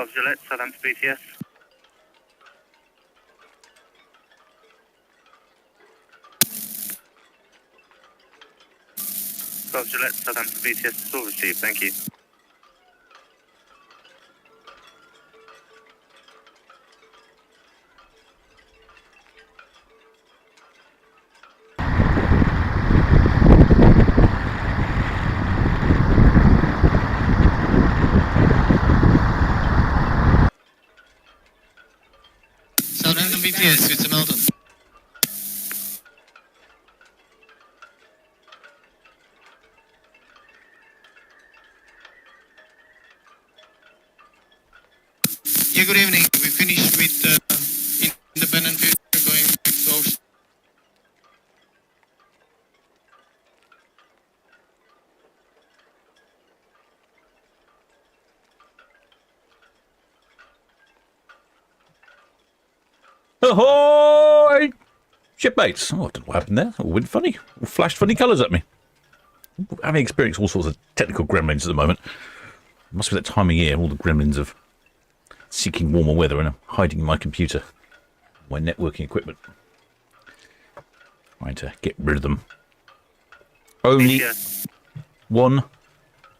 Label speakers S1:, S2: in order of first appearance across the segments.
S1: Gillette, Southampton BTS. Gillette, Southampton BTS, all received, thank you.
S2: Southampton BTS, it's Melton. Yeah, good evening. We finished with independent future going to Ocean.
S3: Ahoy! Shipmates. Oh, I don't know what happened there. It went funny. It flashed funny colours at me. Having experienced all sorts of technical gremlins at the moment. It must be that time of year, all the gremlins of seeking warmer weather and hiding in my computer, my networking equipment. Trying to get rid of them. Only one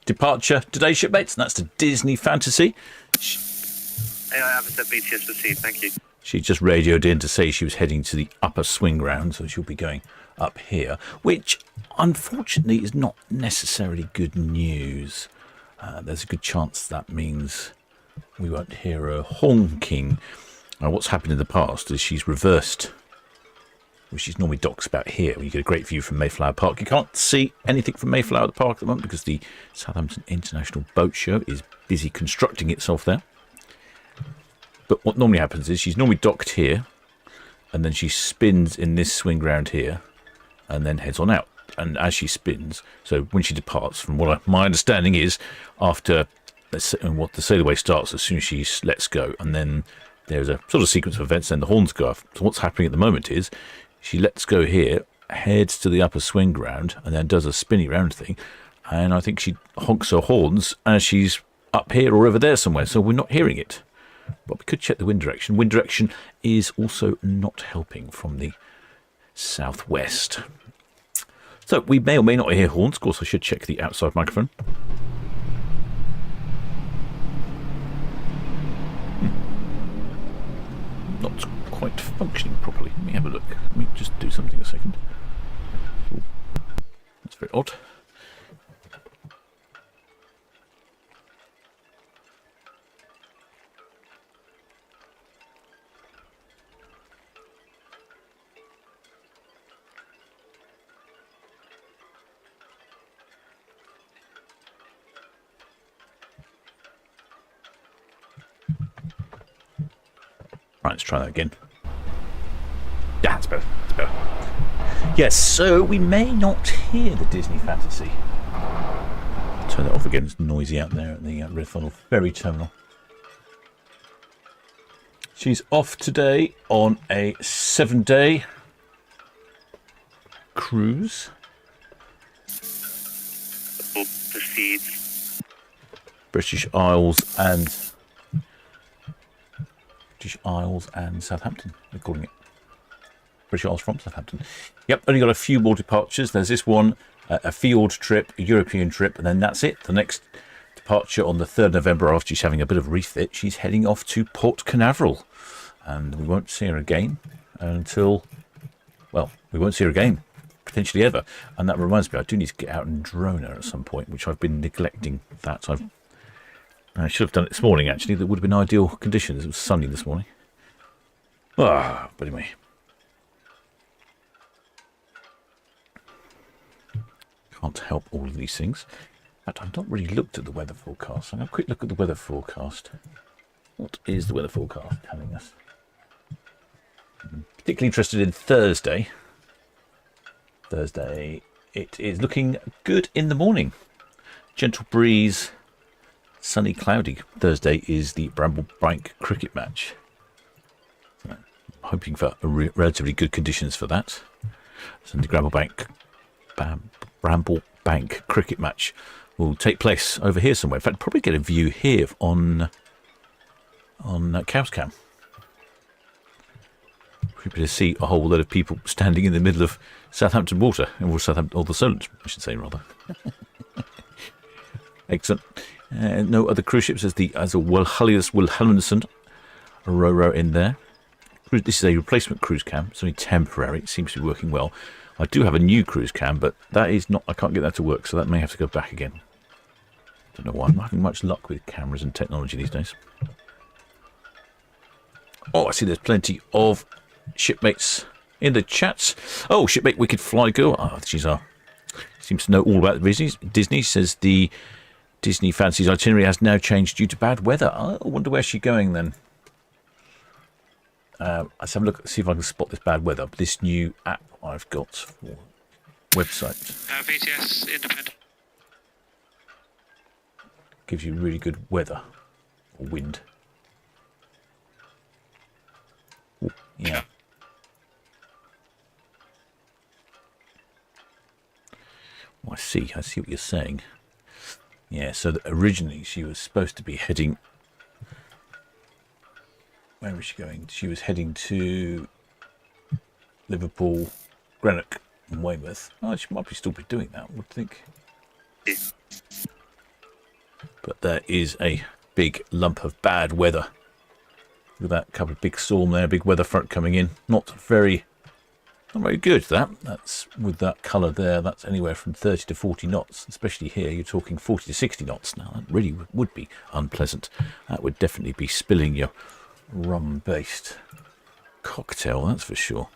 S3: departure today, shipmates, and that's to Disney Fantasy.
S1: AI Avatar BTS received, thank you.
S3: She just radioed in to say she was heading to the upper swing round, so she'll be going up here, which unfortunately is not necessarily good news. There's a good chance that means we won't hear her honking. What's happened in the past is she's reversed, which is normally docks about here, where you get a great view from Mayflower Park. You can't see anything from Mayflower Park at the moment because the Southampton International Boat Show is busy constructing itself there. But what normally happens is she's normally docked here, and then she spins in this swing round here, and then heads on out. And as she spins, so when she departs, from what my understanding is, after what the sail away starts as soon as she lets go, and then there's a sort of sequence of events, then the horns go off. So what's happening at the moment is she lets go here, heads to the upper swing ground, and then does a spinny round thing, and I think she honks her horns as she's up here or over there somewhere, so we're not hearing it. But we could check the wind direction. Wind direction is also not helping from the southwest. So we may or may not hear horns. Of course, I should check the outside microphone. Not quite functioning properly. Let me have a look. Let me just do something a second. Ooh, that's very odd. Right, let's try that again. Yeah, that's better. That's better. Yes, so we may not hear the Disney Fantasy. Turn that off again. It's noisy out there at the Refunds ferry terminal. She's off today on a 7-day cruise.
S1: Proceeds.
S3: British Isles and Southampton, they're calling it. British Isles from Southampton. Yep, only got a few more departures. There's this one, a field trip, a European trip, and then that's it. The next departure on the 3rd November, after she's having a bit of refit, she's heading off to Port Canaveral. And we won't see her again until, well, we won't see her again, potentially ever. And that reminds me, I do need to get out and drone her at some point, which I've been neglecting that. I should have done it this morning, actually. That would have been ideal conditions. It was sunny this morning. But anyway. Can't help all of these things. In fact, I've not really looked at the weather forecast. I'm going to have a quick look at the weather forecast. What is the weather forecast telling us? I'm particularly interested in Thursday. Thursday, it is looking good in the morning. Gentle breeze, sunny, cloudy. Thursday is the Bramble Bank cricket match. So I'm hoping for relatively good conditions for that. So the Bramble Bank cricket match will take place over here somewhere. In fact, probably get a view here on on Cowscam. Creepy to see a whole load of people standing in the middle of Southampton water, or the Solent, I should say, rather. Excellent. No other cruise ships as a Wilhelmsen Roro in there. This is a replacement cruise cam. It's only temporary. It seems to be working well. I do have a new cruise cam, but that is not. I can't get that to work, so that may have to go back again. Don't know why. I'm not having much luck with cameras and technology these days. Oh, I see there's plenty of shipmates in the chats. Oh, shipmate Wicked Fly Girl. Oh, seems to know all about the Disney. Says the Disney Fancy's itinerary has now changed due to bad weather. I wonder where she's going then. Let's have a look, see if I can spot this bad weather. This new app I've got for website.
S2: VTS independent.
S3: Gives you really good weather or wind. Ooh, yeah. Oh, I see what you're saying. Yeah, so originally she was supposed to be heading... Where was she going? She was heading to Liverpool, Greenock and Weymouth. Oh, she might still be doing that, I would think. But there is a big lump of bad weather. Look at that couple of big storm there, big weather front coming in. Not very good, that. That's with that colour there, that's anywhere from 30 to 40 knots. Especially here, you're talking 40 to 60 knots. Now, that really would be unpleasant. That would definitely be spilling your rum-based cocktail, that's for sure.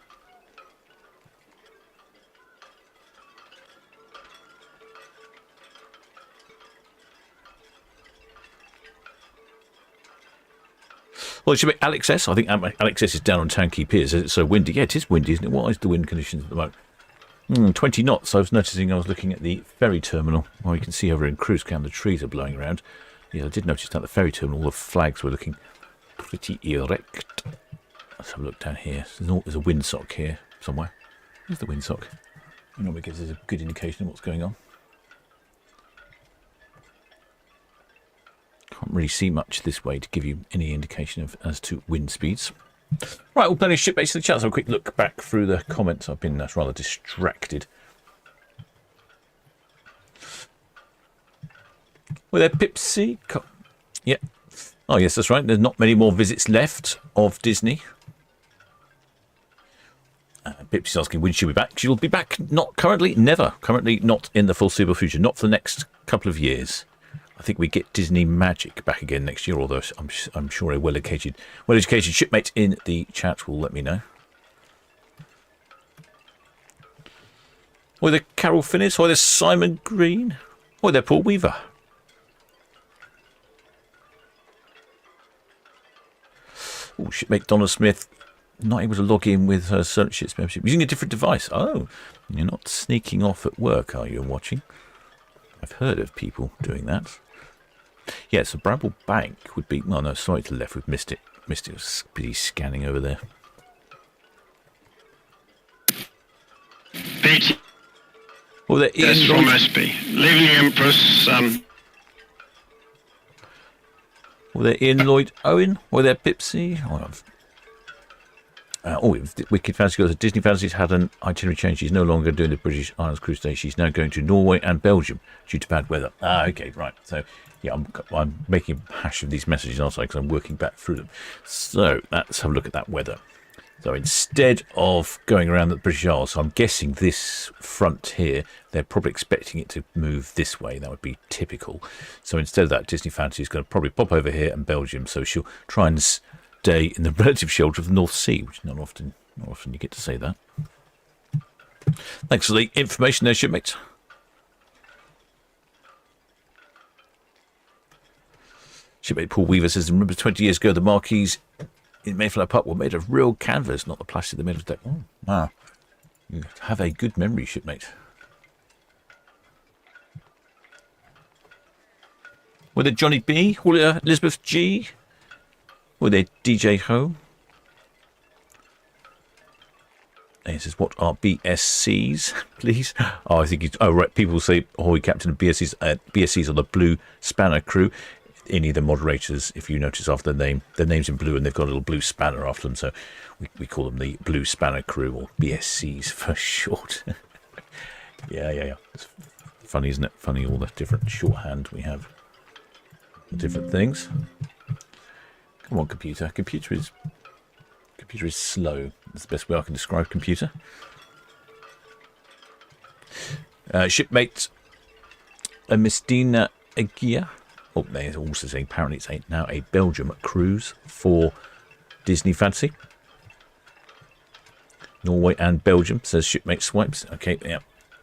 S3: Well, it should be Alex S. I think Alex S is down on Town Quay Piers. It's so windy. Yeah, it is windy, isn't it? What is the wind conditions at the moment? 20 knots. I was looking at the ferry terminal. Well, you can see over in Cruise Cam the trees are blowing around. Yeah, I did notice that the ferry terminal, all the flags were looking pretty erect. Let's have a look down here. There's a windsock here somewhere. Where's the windsock? It normally gives us a good indication of what's going on. Can't really see much this way to give you any indication as to wind speeds. Right, well, plenty of ship based in the chat. So have a quick look back through the comments. I've been rather distracted. Well, there, Pipsy. Yeah. Oh, yes, that's right. There's not many more visits left of Disney. Pipsy's asking when she'll be back. She'll be back, not currently, never. Currently not in the foreseeable future. Not for the next couple of years. I think we get Disney Magic back again next year, although I'm sure a well-educated shipmate in the chat will let me know. Or there Carol Finnis, or there's Simon Green, or there Paul Weaver. Oh, shipmate Donna Smith, not able to log in with her Solent Ships membership, using a different device. Oh, you're not sneaking off at work, are you, and watching? I've heard of people doing that. Yeah, so Bramble Bank would be... Oh, no, sorry to the left. We've missed it. It was busy scanning over there.
S2: Pete.
S3: Well, they're
S2: Yes, from SB. Leaving the Empress.
S3: Well, they're Ian Lloyd Owen. Or they're Pipsy. Wicked Fancy goes. Disney Fancy's had an itinerary change. She's no longer doing the British Isles cruise day. She's now going to Norway and Belgium due to bad weather. Ah, okay, right. So, yeah, I'm making a hash of these messages, aren't I? Because I'm working back through them. So, let's have a look at that weather. So, instead of going around the British Isles, so I'm guessing this front here, they're probably expecting it to move this way. That would be typical. So, instead of that, Disney Fancy is going to probably pop over here and Belgium. So, she'll try and stay in the relative shelter of the North Sea, which not often you get to say that. Thanks for the information there, shipmates. Shipmate Paul Weaver says, remember 20 years ago the marquees in Mayflower Pub were made of real canvas, not the plastic they made of deck. Oh, wow. You have a good memory, shipmate. Were there Johnny B? Were there Elizabeth G? Were there DJ Ho? And he says, what are BSCs, please? Oh, I think right. People say, ahoy, Captain of BSCs. BSCs are the Blue Spanner crew. any of the moderators, if you notice after their name's in blue and they've got a little blue spanner after them, so we call them the Blue Spanner Crew, or BSCs for short. Yeah. It's funny, isn't it? Funny, all the different shorthand we have. Different things. Come on, computer. Computer is slow. That's the best way I can describe computer. Shipmate Mistina Agia. Oh, they're also saying apparently it's now a Belgium cruise for Disney Fantasy. Norway and Belgium, says Shipmate Swipes. Okay, yeah,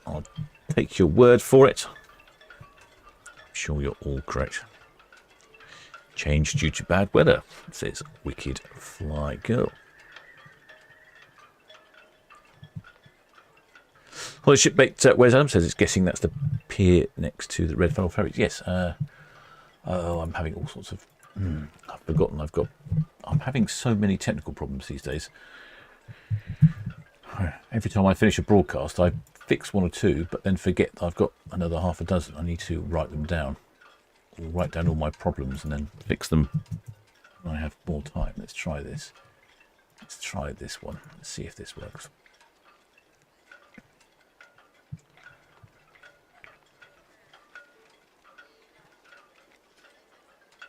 S3: I'll take your word for it. I'm sure you're all correct. Change due to bad weather, says Wicked Fly Girl. Well, Shipmate Wes Adam says it's guessing that's the pier next to the Red Funnel Ferries. Yes. I'm having all sorts of... I've forgotten. I'm having so many technical problems these days. Every time I finish a broadcast, I fix one or two, but then forget I've got another half a dozen. I need to write them down. Or write down all my problems and then fix them when I have more time. Let's try this. Let's try this one. Let's see if this works.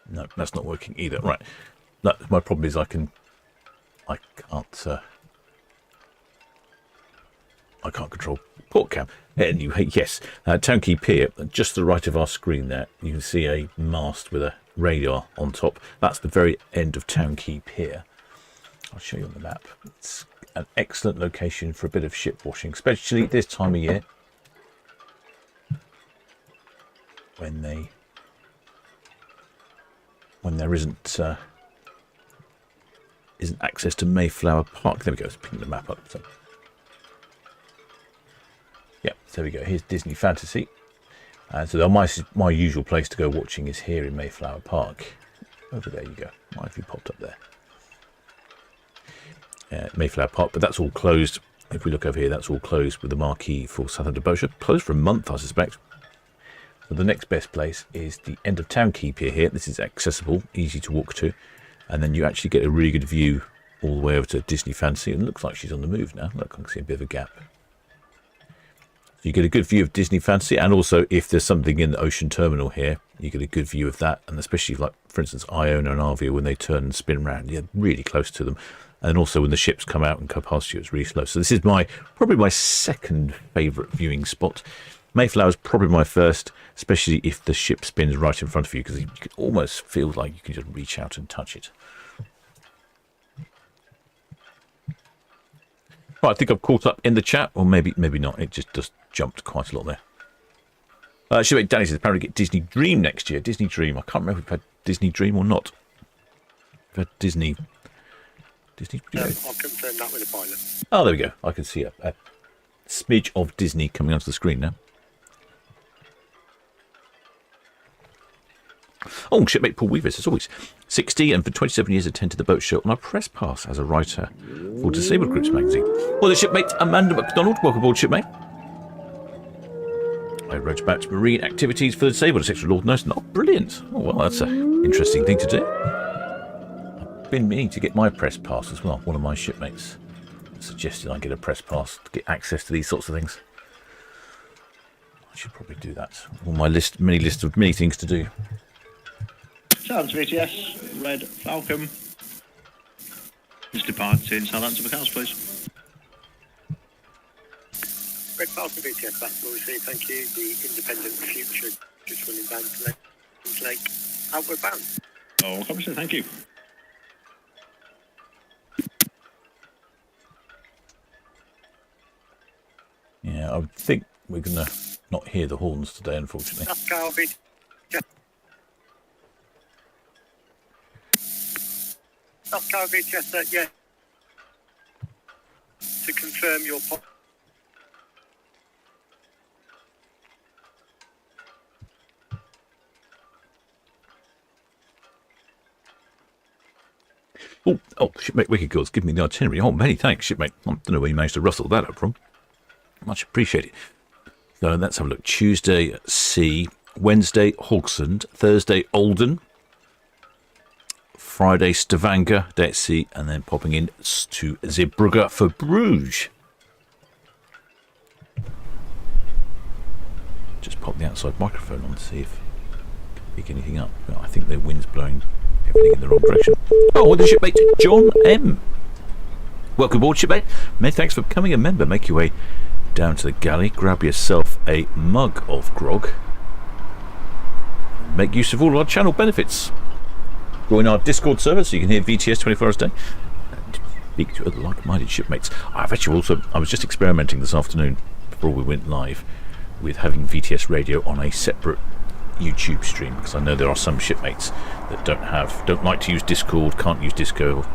S3: No, that's not working either. Right. My problem is I can't control port cam. Anyway, yes, Town Quay Pier, just to the right of our screen there, you can see a mast with a radar on top. That's the very end of Town Quay Pier. I'll show you on the map. It's an excellent location for a bit of ship washing, especially this time of year when there isn't access to Mayflower Park. There we go. Let's ping the map up. So. Yeah, there we go. Here's Disney Fantasy. So my usual place to go watching is here in Mayflower Park. Over there you go. Why have you popped up there? Mayflower Park, but that's all closed. If we look over here, that's all closed with the marquee for Southampton Boat Show. Closed for a month, I suspect. So the next best place is the end of Town Quay Pier here. This is accessible, easy to walk to. And then you actually get a really good view all the way over to Disney Fantasy. And it looks like she's on the move now. Look, I can see a bit of a gap. So you get a good view of Disney Fantasy, and also if there's something in the ocean terminal here, you get a good view of that. And especially, like, for instance, Iona and Arvia, when they turn and spin around, you're really close to them. And also when the ships come out and go past you, it's really slow. So this is probably my second favourite viewing spot. Mayflower is probably my first, especially if the ship spins right in front of you, because you can almost feel like you can just reach out and touch it. Right, I think I've caught up in the chat, or maybe not. It just jumped quite a lot there. Shipmate Danny says apparently get Disney Dream next year. Disney Dream. I can't remember if we've had Disney Dream or not. We've had Disney.
S1: I'll confirm that with the pilot.
S3: Oh, there we go. I can see a smidge of Disney coming onto the screen now. Oh, Shipmate Paul Weaver, as always, 60 and for 27 years attended the boat show on a press pass as a writer for Disabled Groups magazine. Well, the Shipmate Amanda MacDonald, welcome aboard, Shipmate. I wrote about marine activities for the disabled, etc. Lord Nurse. Not brilliant. Oh, well, that's an interesting thing to do. I've been meaning to get my press pass as well. One of my shipmates suggested I get a press pass to get access to these sorts of things. I should probably do that. On my mini list of many things to do.
S4: Sounds VTS, Red Falcon. It's departing Southampton for Cows, please.
S1: Red Falcon VTS, that's what we see. Thank you. The Independent Future just running down to Lake outward bound.
S4: Oh, obviously, thank you.
S3: Yeah, I would think we're going to not hear the horns today, unfortunately.
S1: That's Cow VTS. That's Cow VTS, yeah. To confirm your pop.
S3: Oh, Shipmate Wicked Girls, give me the itinerary. Oh, many thanks, Shipmate. I don't know where you managed to rustle that up from. Much appreciated. So let's have a look. Tuesday, Sea. Wednesday, Hogsand. Thursday, Oldham. Friday Stavanger, day at sea, and then popping in to Zeebrugge for Bruges. Just pop the outside microphone on to see if pick anything up. Well, I think the wind's blowing everything in the wrong direction. Oh, the shipmate John M. Welcome aboard, shipmate. Many thanks for becoming a member. Make your way down to the galley, grab yourself a mug of grog, make use of all our channel benefits. Join our Discord server so you can hear VTS 24 hours a day and speak to other like-minded shipmates. I was just experimenting this afternoon before we went live with having VTS radio on a separate YouTube stream, because I know there are some shipmates that don't like to use Discord, can't use Discord,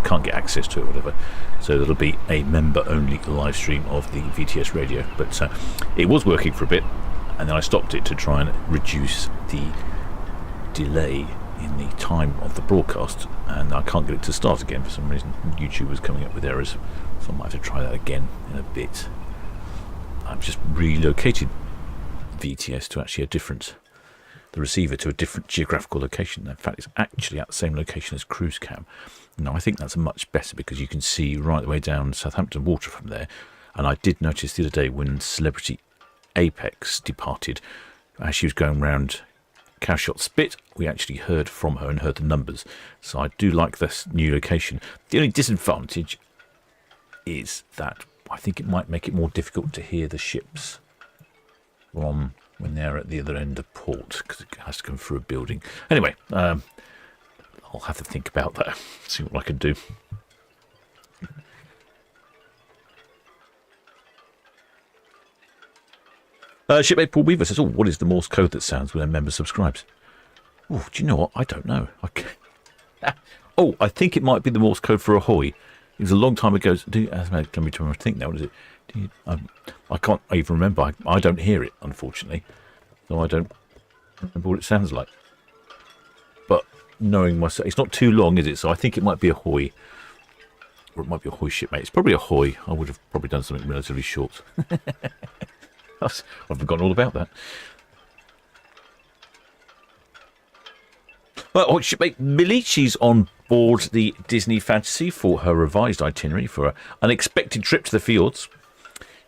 S3: can't get access to it, whatever. So there'll be a member-only live stream of the VTS radio. But it was working for a bit, and then I stopped it to try and reduce the delay in the time of the broadcast, and I can't get it to start again for some reason. YouTube was coming up with errors, so I might have to try that again in a bit. I've just relocated VTS to actually the receiver to a different geographical location. In fact, it's actually at the same location as Cruise Cam. Now, I think that's much better because you can see right the way down Southampton water from there. And I did notice the other day when Celebrity Apex departed, as she was going round Cowshot Spit, we actually heard from her and heard the numbers. So I do like this new location. The only disadvantage is that I think it might make it more difficult to hear the ships from when they're at the other end of port, because it has to come through a building. Anyway, I'll have to think about that, see what I can do. Shipmate Paul Weaver says, what is the Morse code that sounds when a member subscribes? Oh, do you know what? I don't know. I think it might be the Morse code for ahoy. It was a long time ago. Let me try to think now. What is it? I can't even remember. I don't hear it, unfortunately. So I don't remember what it sounds like. But knowing myself, it's not too long, is it? So I think it might be ahoy. Or it might be ahoy, shipmate. It's probably ahoy. I would have probably done something relatively short. I've forgotten all about that. Well, shipmate Millie, she's on board the Disney Fantasy for her revised itinerary for an unexpected trip to the fjords.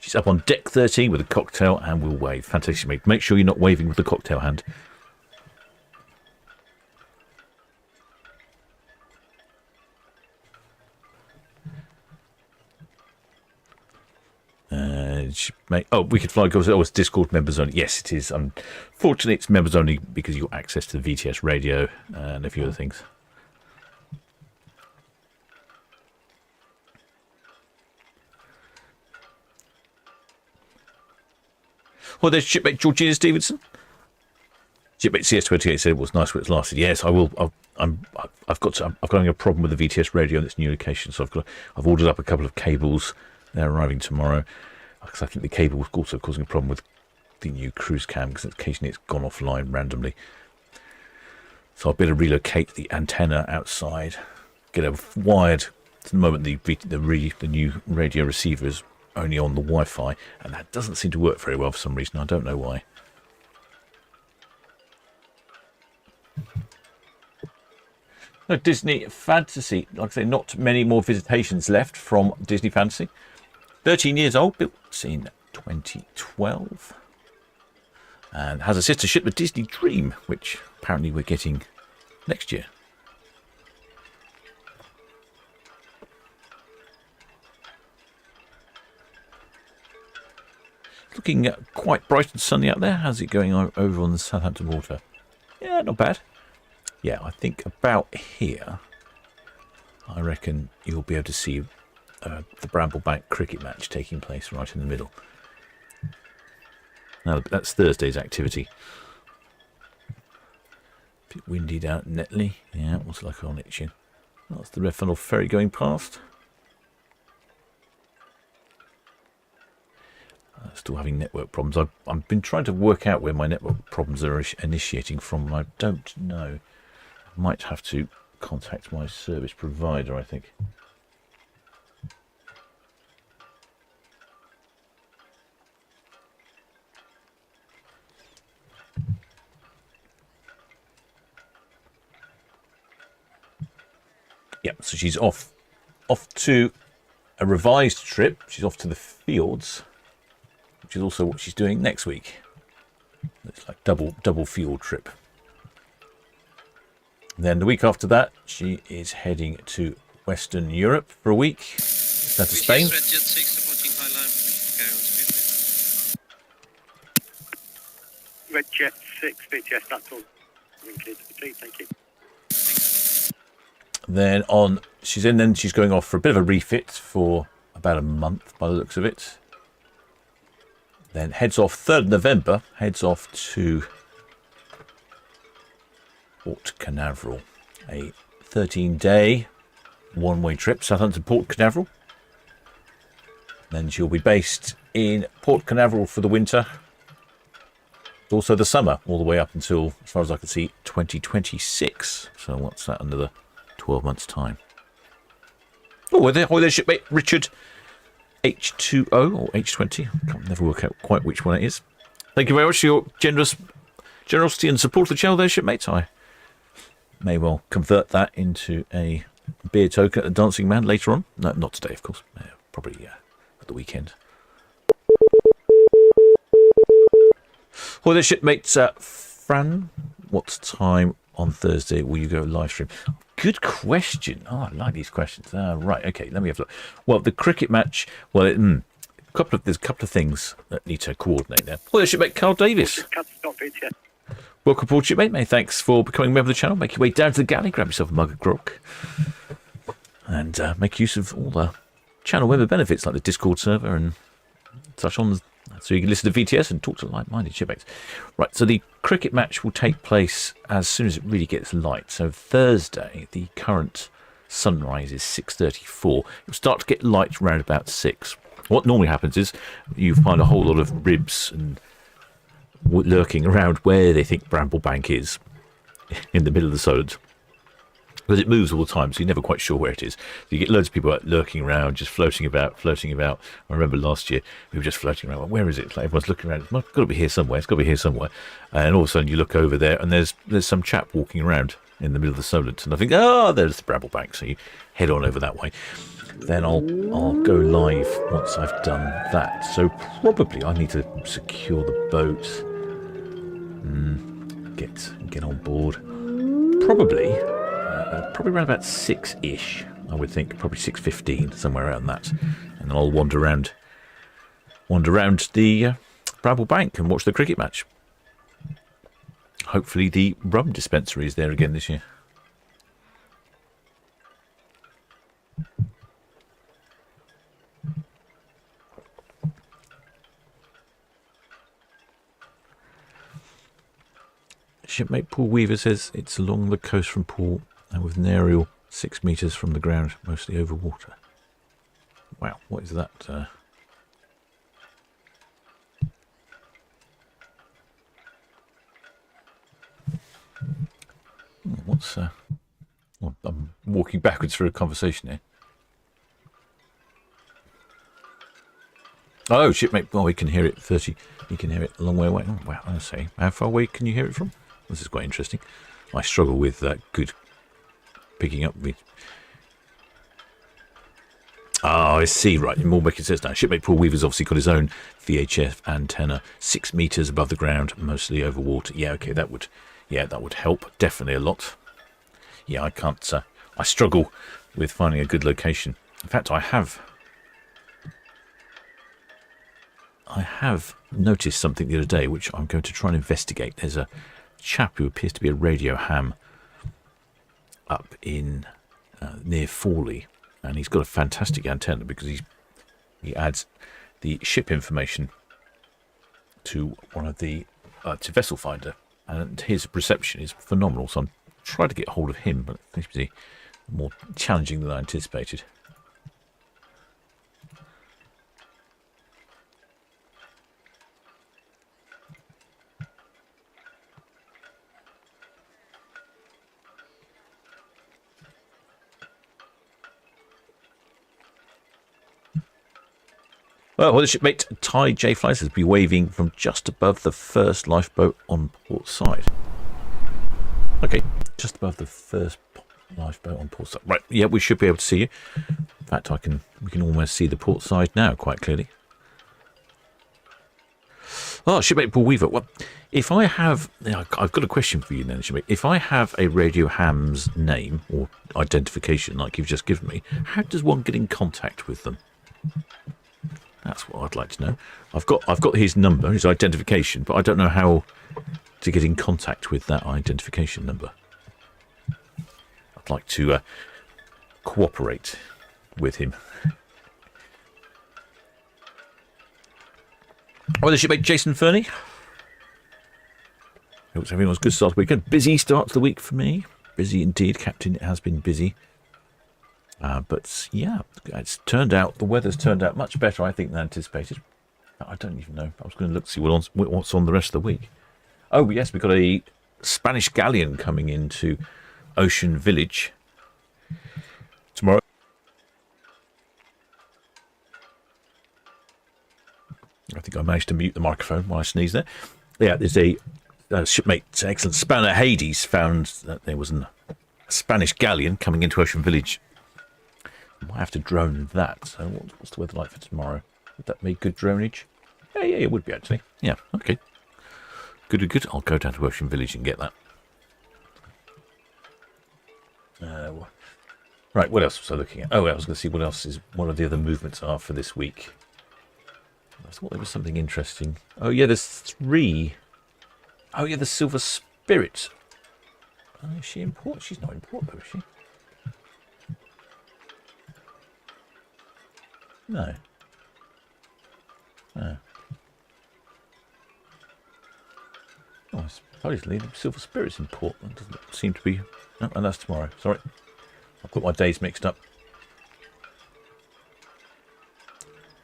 S3: She's up on deck 13 with a cocktail and will wave. Fantastic, mate. Make sure you're not waving with the cocktail hand. We could fly goes. It's Discord members only. Yes, it is. Unfortunately, it's members only because you've got access to the VTS radio and a few other things. Well, there's shipmate Georgina Stevenson. Shipmate CS28 said it was nice when it lasted. Yes, I will. I've got a problem with the VTS radio in its new location, so I've ordered up a couple of cables. They're arriving tomorrow, because I think the cable was also causing a problem with the new Cruise Cam, because occasionally it's gone offline randomly. So I better relocate the antenna outside, get it wired. At the moment, the new radio receiver is only on the Wi-Fi, and that doesn't seem to work very well for some reason. I don't know why. No, Disney Fantasy, like I say, not many more visitations left from Disney Fantasy. 13 years old, built in 2012, and has a sister ship, the Disney Dream, which apparently we're getting next year. Looking quite bright and sunny out there. How's it going over on the Southampton water? Yeah, not bad. Yeah, I think about here, I reckon you'll be able to see the Bramble Bank cricket match taking place right in the middle. Now, that's Thursday's activity. A bit windy down at Netley. Yeah, what's it like on Itchin? That's the Refunds ferry going past. Still having network problems. I've been trying to work out where my network problems are initiating from, and I don't know. I might have to contact my service provider, I think. Yep, so she's off to a revised trip. She's off to the fields, which is also what she's doing next week. It's like double field trip. Then the week after that, she is heading to Western Europe for a week. Down to Spain.
S1: Red Jet 6 BTS, that's all. Please, thank you.
S3: Then she's going off for a bit of a refit for about a month by the looks of it. Then heads off 3rd of November, heads off to Port Canaveral. A 13-day one-way trip, Southampton Port Canaveral. Then she'll be based in Port Canaveral for the winter. Also the summer, all the way up until, as far as I can see, 2026. So what's that, another 12 months' time? Oh, there, shipmate Richard H20 or H20. I can never work out quite which one it is. Thank you very much for your generosity and support of the channel there, shipmates. I may well convert that into a beer token at the Dancing Man later on. No, not today, of course. Probably at the weekend. Well, there, shipmates. Fran, what time on Thursday will you go live stream? Good question. Oh, I like these questions. Right, okay, let me have a look. Well, the cricket match, there's a couple of things that need to coordinate there. Well, there, shipmate Carl Davis. Welcome aboard, shipmate. Many thanks for becoming a member of the channel. Make your way down to the galley, grab yourself a mug of grog, and make use of all the channel member benefits like the Discord server and such on. So you can listen to VTS and talk to like-minded shipmates. Right, so the cricket match will take place as soon as it really gets light. So Thursday, the current sunrise is 6:34. It'll start to get light around about 6. What normally happens is you find a whole lot of ribs and lurking around where they think Bramble Bank is in the middle of the Solent. Because it moves all the time, so you're never quite sure where it is. So you get loads of people lurking around, just floating about. I remember last year, we were just floating around. Where is it? Like everyone's looking around. It's got to be here somewhere. It's got to be here somewhere. And all of a sudden, you look over there, and there's some chap walking around in the middle of the Solent. And I think, there's the Bramble Bank. So you head on over that way. Then I'll go live once I've done that. So probably I need to secure the boat. Get on board. Probably around about 6-ish, I would think. Probably 6:15, somewhere around that. And then I'll wander around the Bramble Bank and watch the cricket match. Hopefully the rum dispensary is there again this year. Shipmate Paul Weaver says it's along the coast from Port and with an aerial 6 metres from the ground, mostly over water. Wow, what is that? I'm walking backwards through a conversation here. Oh, shipmate, we can hear it 30. You can hear it a long way away. Oh, wow, I say. How far away can you hear it from? This is quite interesting. I struggle with good picking up with. I see. Right, more making sense now. Shipmate Paul Weaver's obviously got his own VHF antenna, 6 metres above the ground, mostly over water. Yeah, okay, that would help. Definitely a lot. Yeah, I can't. I struggle with finding a good location. In fact, I have noticed something the other day, which I'm going to try and investigate. There's a chap who appears to be a radio ham up in near Fawley, and he's got a fantastic antenna because he adds the ship information to one of the to Vessel Finder, and his reception is phenomenal. So I'm trying to get hold of him, but it seems to be more challenging than I anticipated. Well, the shipmate Ty J. Flies has been waving from just above the first lifeboat on port side. Okay, just above the first Lifeboat on port side. Right, yeah, we should be able to see you. In fact, we can almost see the port side now quite clearly. Oh, Shipmate Paul Weaver. Well, if I have... I've got a question for you then, Shipmate. If I have a radio ham's name or identification like you've just given me, how does one get in contact with them? That's what I'd like to know. I've got his number, his identification, but I don't know how to get in contact with that identification number. I'd like to cooperate with him. Oh, the shipmate Jason Fernie. Hopes everyone's good start to the weekend. Busy start to the week for me. Busy indeed, Captain. It has been busy. But yeah, it's turned out, the weather's turned out much better, I think, than anticipated. I don't even know. I was going to look to see what's on the rest of the week. Oh, yes, we've got a Spanish galleon coming into Ocean Village tomorrow. I think I managed to mute the microphone while I sneezed there. Yeah, there's a shipmate, excellent spanner Hades, found that there was a Spanish galleon coming into Ocean Village. I might have to drone that. So what's the weather like for tomorrow? Would that make good dronage? Yeah, it would be actually. Yeah, okay. Good. I'll go down to Ocean Village and get that. Right, what else was I looking at? Oh, I was going to see what of the other movements are for this week. I thought there was something interesting. Oh, yeah, there's 3. Oh, yeah, the Silver Spirit. Is she in port? She's not in port, though, is she? No. No. Oh, supposedly the Silver Spirit's in port. That doesn't seem to be... No, and that's tomorrow. Sorry. I've got my days mixed up.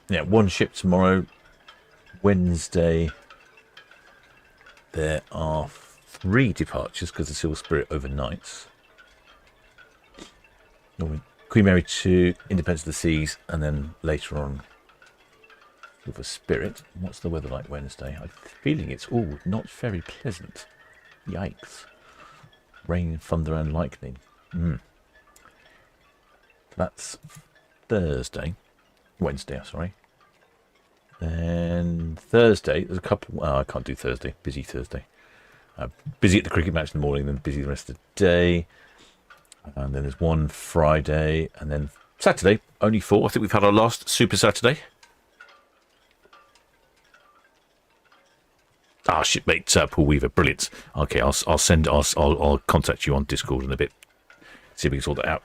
S3: Yeah, 1 ship tomorrow. Wednesday, there are 3 departures because the Silver Spirit overnights. Queen Mary 2, Independence of the Seas, and then later on, Silver Spirit. What's the weather like Wednesday? I'm feeling it's all not very pleasant. Yikes. Rain, thunder, and lightning. That's Thursday. Wednesday, sorry. Then Thursday, there's a couple... Oh, I can't do Thursday. Busy Thursday. Busy at the cricket match in the morning, then busy the rest of the day. And then there's 1 Friday. And then Saturday, only 4. I think we've had our last Super Saturday. Shipmate Paul Weaver. Brilliant. Okay, I'll contact you on Discord in a bit. See if we can sort that out.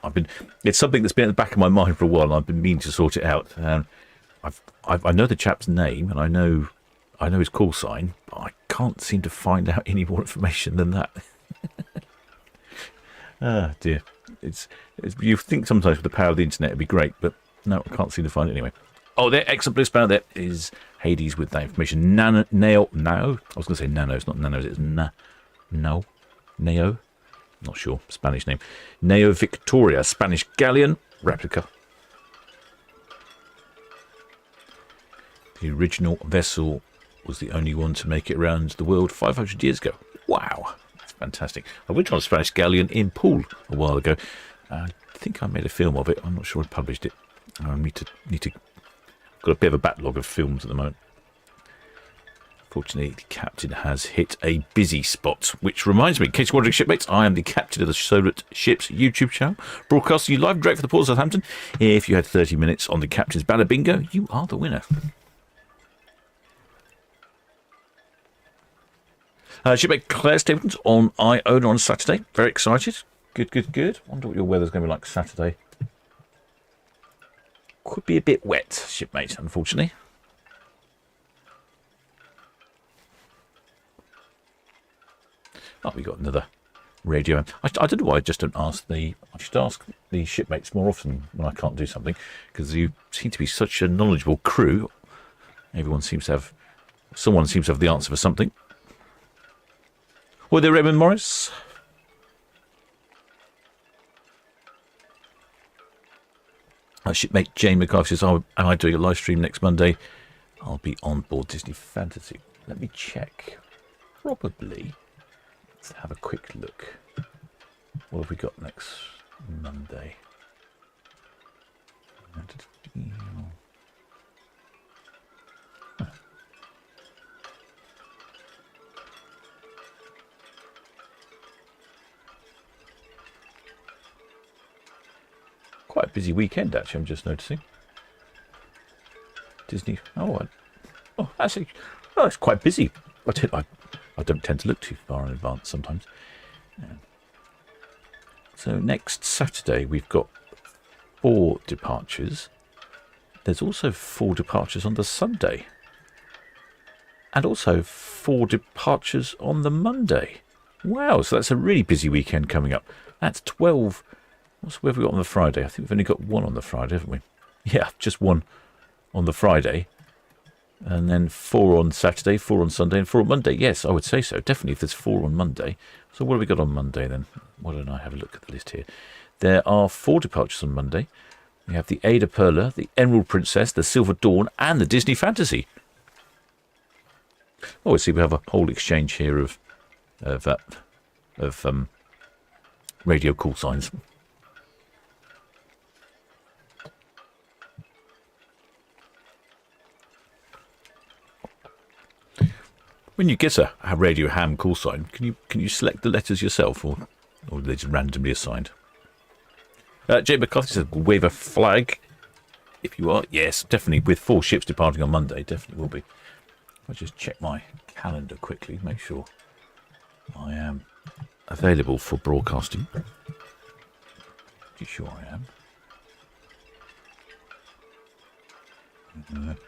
S3: It's something that's been at the back of my mind for a while, and I've been meaning to sort it out. I know the chap's name, and I know his call sign, but I can't seem to find out any more information than that. Ah, dear. You think sometimes with the power of the internet it'd be great, but no, I can't seem to find it anyway. Oh, there, excellent blue spanner. There is Hades with that information. Nano. I was going to say nano. It's not nanos. It's Neo. Not sure. Spanish name. Neo Victoria, Spanish galleon replica. The original vessel was the only one to make it around the world 500 years ago. Wow, that's fantastic. I went on a Spanish galleon in Poole a while ago. I think I made a film of it. I'm not sure I published it. I need to. Got a bit of a backlog of films at the moment. Fortunately, the captain has hit a busy spot, which reminds me, in case you're wondering, shipmates, I am the captain of the Solent Ships YouTube channel, broadcasting you live direct for the port of Southampton. If you had 30 minutes on the captain's banner bingo, you are the winner. Shipmate Claire Stapleton's on Iona on Saturday. Very excited. Good. Wonder what your weather's going to be like Saturday. Could be a bit wet, shipmate, unfortunately. Oh, we got another radio. I don't know why I just don't ask I should ask the shipmates more often when I can't do something, because you seem to be such a knowledgeable crew. Someone seems to have the answer for something. Well, there, Raymond Morris. Shipmate Jane McCarthy says, am I doing a live stream next Monday? I'll be on board Disney Fantasy. Let me check. Probably. Let's have a quick look. What have we got next Monday. Quite a busy weekend, actually, I'm just noticing. Disney. Actually, it's quite busy. I don't tend to look too far in advance sometimes. Yeah. So next Saturday we've got 4 departures. There's also 4 departures on the Sunday. And also 4 departures on the Monday. Wow, so that's a really busy weekend coming up. That's 12. What have we got on the Friday? I think we've only got 1 on the Friday, haven't we? Yeah, just 1 on the Friday. And then 4 on Saturday, 4 on Sunday, and 4 on Monday. Yes, I would say so. Definitely if there's 4 on Monday. So what have we got on Monday then? Why don't I have a look at the list here? There are 4 departures on Monday. We have the Ada Perla, the Emerald Princess, the Silver Dawn, and the Disney Fantasy. Oh, we see we have a whole exchange here of radio call signs. When you get a radio ham call sign, can you select the letters yourself, or are they just randomly assigned? Jay McCarthy says, wave a flag. If you are, yes, definitely. With 4 ships departing on Monday, definitely will be. I'll just check my calendar quickly, make sure I am available for broadcasting. Pretty sure I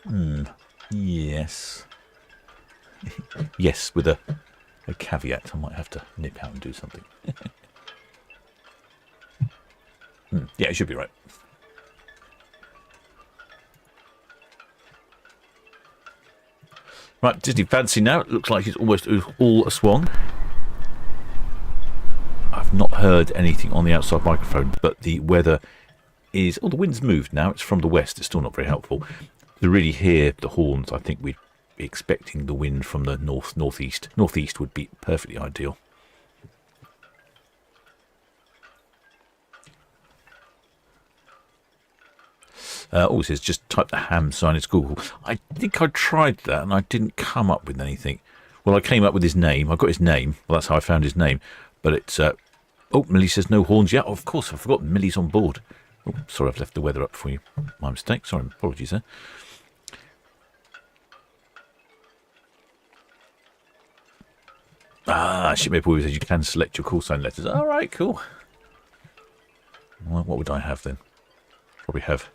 S3: am. Yes. Yes, with a caveat. I might have to nip out and do something. Yeah, it should be right. Right, Disney Fantasy now. It looks like it's almost all a swung. I've not heard anything on the outside microphone, but the weather is... Oh, the wind's moved now. It's from the west. It's still not very helpful. To really hear the horns, I think we'd be expecting the wind from the northeast. Northeast would be perfectly ideal. It says just type the ham sign into Google. I think I tried that and I didn't come up with anything. Well, I came up with his name. I got his name. Well, that's how I found his name. But it's... oh, Millie says no horns yet. Oh, of course, I forgot Millie's on board. Oh, sorry, I've left the weather up for you. My mistake. Sorry, apologies there. Shipmate Boy says you can select your call sign letters. All right, cool. Well, what would I have then? Probably have...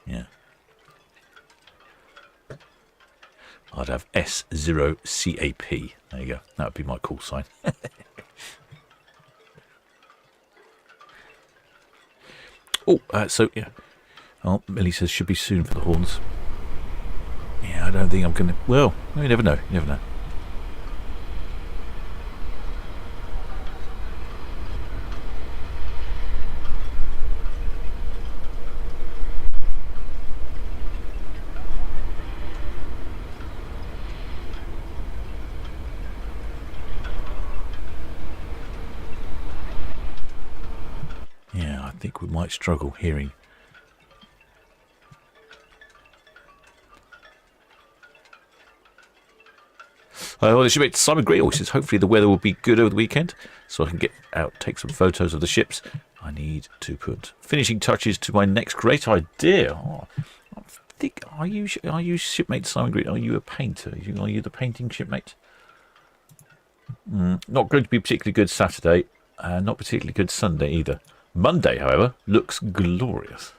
S3: Yeah. I'd have S0CAP. There you go. That would be my call sign. So, yeah. Oh, Millie says should be soon for the horns. Yeah, I don't think I'm going to... Well, you never know. You never know. Yeah, I think we might struggle hearing. Well, it should be Simon Greel says hopefully the weather will be good over the weekend so I can get out, take some photos of the ships. I need to put finishing touches to my next great idea. Oh, I think, are you shipmate Simon Greel? Are you a painter? Are you the painting shipmate? Not going to be particularly good Saturday, not particularly good Sunday either. Monday, however, looks glorious.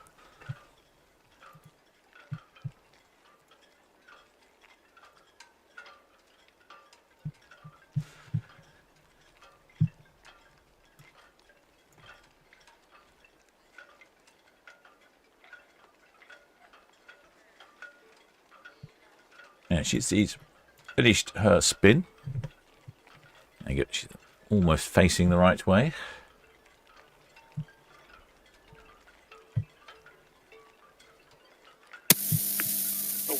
S3: Yeah, she's finished her spin. There you go. She's almost facing the right way.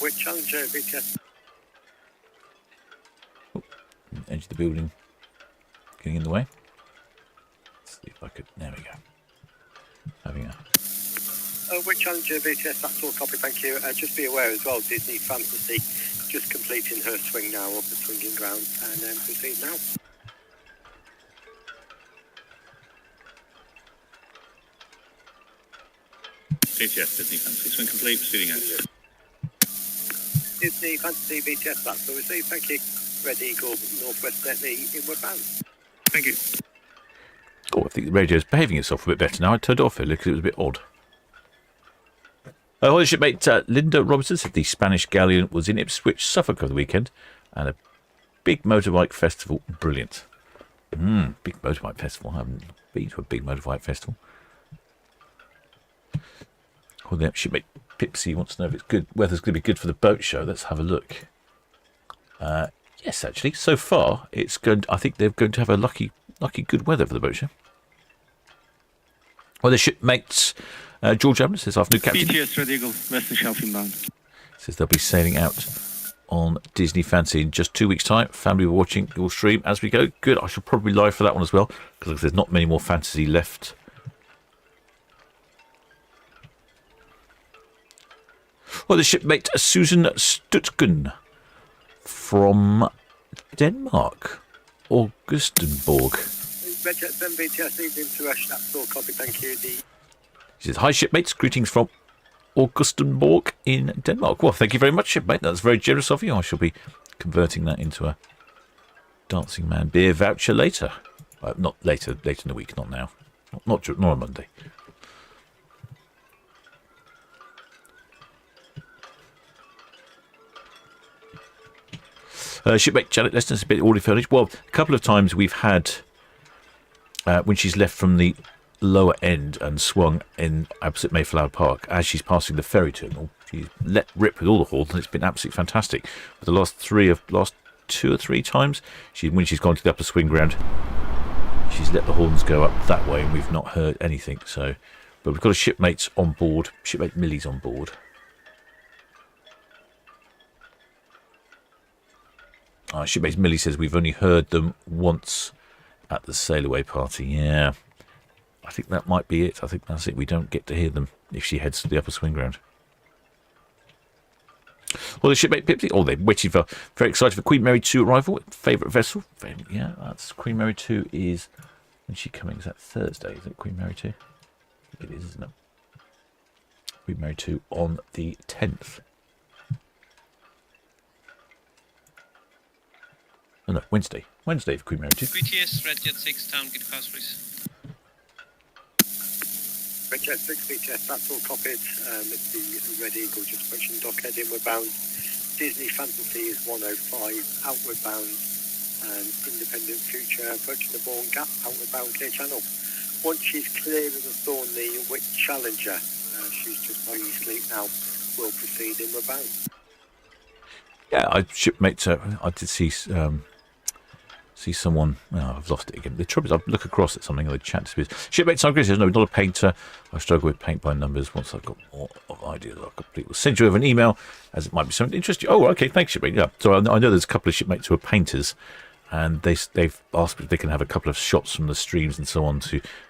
S1: We're Challenger, BTS.
S3: Edge of the building getting in the way. I could. There we go. Having a.
S1: Which Challenger VTS, that's all copy, thank you. Just be aware as well, Disney Fantasy just completing her swing now up the swinging ground and then proceed now.
S4: VTS, Disney Fantasy, swing complete, proceeding out.
S1: Disney Fantasy VTS, that's all received, thank you. Red Eagle, Northwest Netly, inward bound.
S4: Thank you.
S3: Oh, I think the radio's behaving itself a bit better now. I turned it off earlier because it was a bit odd. Holy shipmate Linda Robinson said the Spanish galleon was in Ipswich, Suffolk over the weekend, and a big motorbike festival. Brilliant. Big motorbike festival. I haven't been to a big motorbike festival. Oh, the shipmate Pipsy wants to know if it's good. Weather's going to be good for the boat show. Let's have a look. Yes, actually, so far it's good. I think they're going to have a lucky good weather for the boat show. Well, the shipmates. George Evans says, afternoon, Captain.
S5: BTS Red Eagle, Western Shelf inbound. Says
S3: they'll be sailing out on Disney Fantasy in just 2 weeks' time. Family will be watching your stream as we go. Good. I shall probably be live for that one as well, because there's not many more Fantasy left. Well, the shipmate Susan Stutgen from Denmark, Augustenborg.
S1: Red Jet 7 BTS, evening to Ash, that's all copy, thank you.
S3: He says, hi, shipmates. Greetings from Augustenborg in Denmark. Well, thank you very much, shipmate. That's very generous of you. I shall be converting that into a Dancing Man beer voucher later. Not later in the week, not now. Not on Monday. Shipmate Janet Leston's a bit already furnished. Well, a couple of times we've had, when she's left from the lower end and swung in opposite Mayflower Park as she's passing the ferry terminal, she's let rip with all the horns, and it's been absolutely fantastic. But the last 2 or 3 times, when she's gone to the upper swing ground, she's let the horns go up that way, and we've not heard anything. So, but we've got a shipmate on board. Shipmate Millie's on board. Shipmate Millie says we've only heard them once at the sail away party. Yeah. I think that might be it. I think that's it. We don't get to hear them if she heads to the upper swing ground. Well, the shipmate Pipsy. Oh, they're waiting for. Very excited for Queen Mary 2 arrival. Favourite vessel. Yeah, that's Queen Mary 2 is. When's she coming? Is that Thursday? Is it Queen Mary 2? I think it is, isn't it? Queen Mary 2 on the 10th. Oh, no, Wednesday. Wednesday for Queen Mary 2.
S2: BTS Red Jet 6 Town Quay, please.
S1: Red Jet 6 BTS, that's all copied. It's the Red Eagle just pushing dockhead inward bound. Disney Fantasy is 105 outward bound. Independent Future approaching the Bourne Gap outward bound clear channel. Once she's clear of the Thornley Wick Challenger, she's just falling asleep now. Will proceed inward bound.
S3: Yeah, shipmate. I did see someone. Oh, I've lost it again. The trouble is, I look across at something and the chat disappears. Shipmate Sam Chris says, no, not a painter. I struggle with paint by numbers. Once I've got more of ideas, I'll complete. We'll send you over an email, as it might be something interesting. Oh, okay, thanks, shipmate. Yeah, so I know there's a couple of shipmates who are painters, and they've asked if they can have a couple of shots from the streams and so on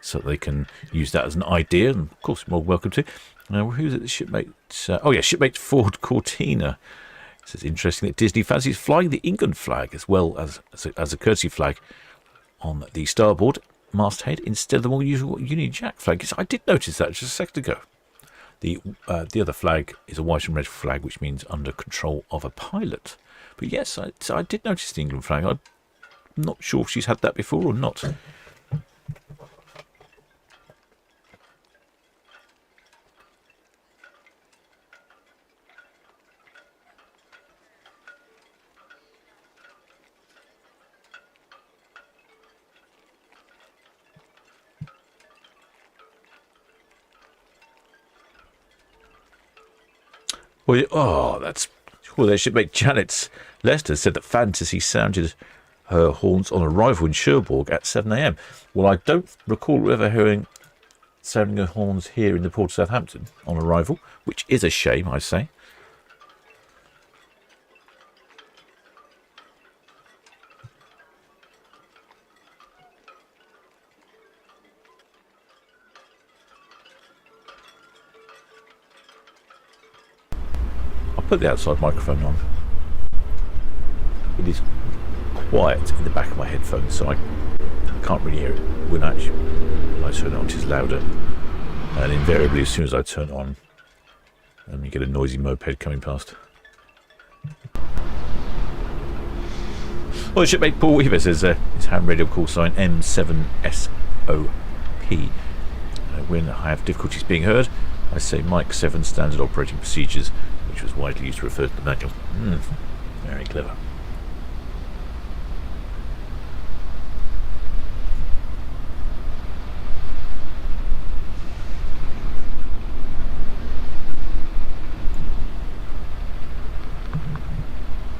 S3: so they can use that as an idea. And of course, more welcome to. Who's it? The shipmate? Shipmate Ford Cortina. It's interesting that Disney fancies flying the England flag as well as a courtesy flag on the starboard masthead instead of the more usual Union Jack flag. I did notice that just a second ago. The other flag is a white and red flag, which means under control of a pilot. But yes, I did notice the England flag. I'm not sure if she's had that before or not. Well, they should make Janet Lester said that Fantasy sounded her horns on arrival in Cherbourg at 7 a.m. Well, I don't recall ever hearing sounding her horns here in the port of Southampton on arrival, which is a shame, I say. I'll put the outside microphone on. It is quiet in the back of my headphones, so I can't really hear it. When I turn it on, it is louder. And invariably, as soon as I turn it on, you get a noisy moped coming past. Well, the shipmate Paul Weaver says his ham radio call sign M7SOP. When I have difficulties being heard, I say Mike 7 standard operating procedures, which was widely used to refer to the manual. Very clever.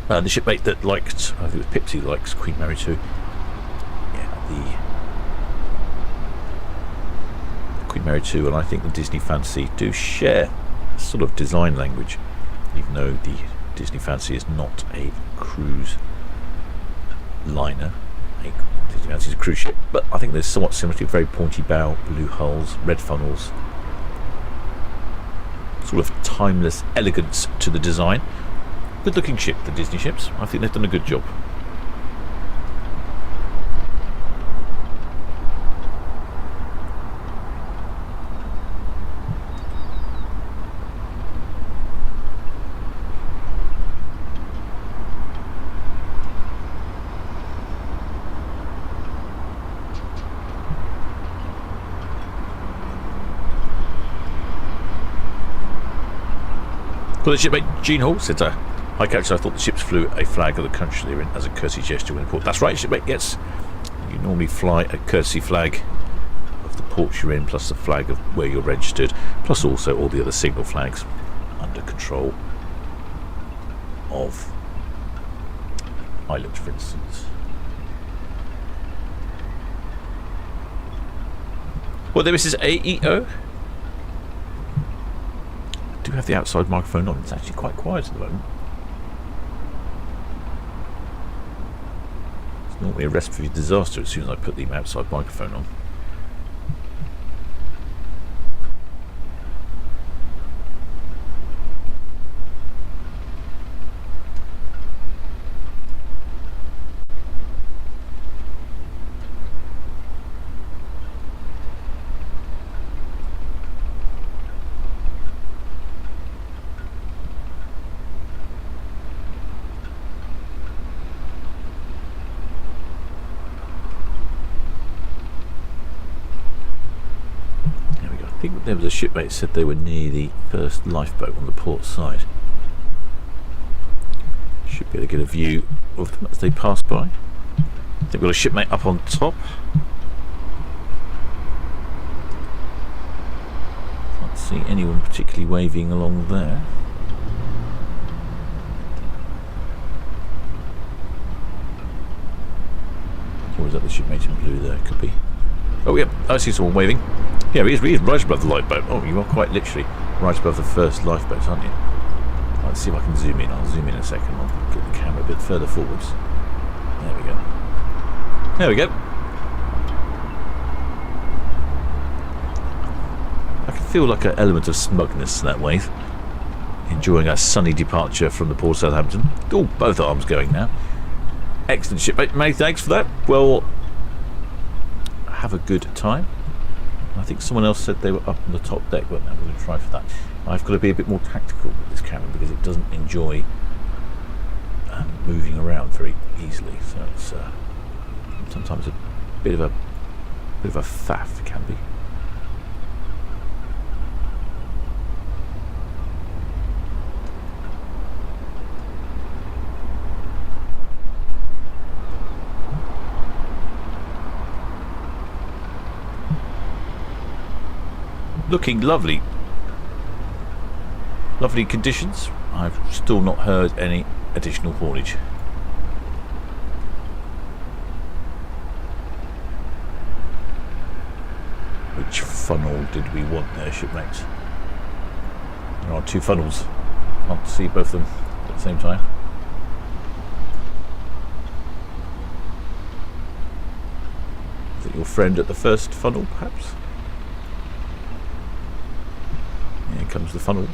S3: The shipmate that liked, I think it was Pipsy, likes Queen Mary 2. Yeah, the Queen Mary 2 and I think the Disney Fantasy do share a sort of design language, even though the Disney Fantasy is not a cruise liner. Disney Fantasy is a cruise ship, but I think there's somewhat similarity, very pointy bow, blue hulls, red funnels, sort of timeless elegance to the design. Good looking ship, the Disney ships. I think they've done a good job. Well, the shipmate Gene Hall said, "Hi, Coach. I thought the ships flew a flag of the country they're in as a courtesy gesture when in port." That's right, shipmate. Yes, you normally fly a courtesy flag of the port you're in, plus the flag of where you're registered, plus also all the other signal flags under control of Ireland, for instance. Well, there is this AEO. I do have the outside microphone on. It's actually quite quiet at the moment. It's normally a recipe for disaster as soon as I put the outside microphone on. I think there was a shipmate said they were near the first lifeboat on the port side. Should be able to get a view of them as they pass by. I think we've got a shipmate up on top. Can't see anyone particularly waving along there. Or is that the shipmate in blue there? Could be. Oh, yeah, I see someone waving. Yeah, he is right above the lifeboat. Oh, you are quite literally right above the first lifeboat, aren't you? Let's see if I can zoom in. I'll zoom in a second. I'll get the camera a bit further forwards. There we go. There we go. I can feel like an element of smugness that way. Enjoying a sunny departure from the port of Southampton. Oh, both arms going now. Excellent shipmate. May, thanks for that. Well, have a good time. I think someone else said they were up on the top deck, but I'm going to try for that. I've got to be a bit more tactical with this camera because it doesn't enjoy moving around very easily. So it's sometimes a bit of a faff, it can be. Looking lovely. Lovely conditions. I've still not heard any additional haulage. Which funnel did we want there, shipmates? There are two funnels. Can't see both of them at the same time. Is it your friend at the first funnel, perhaps? Here comes the funnel.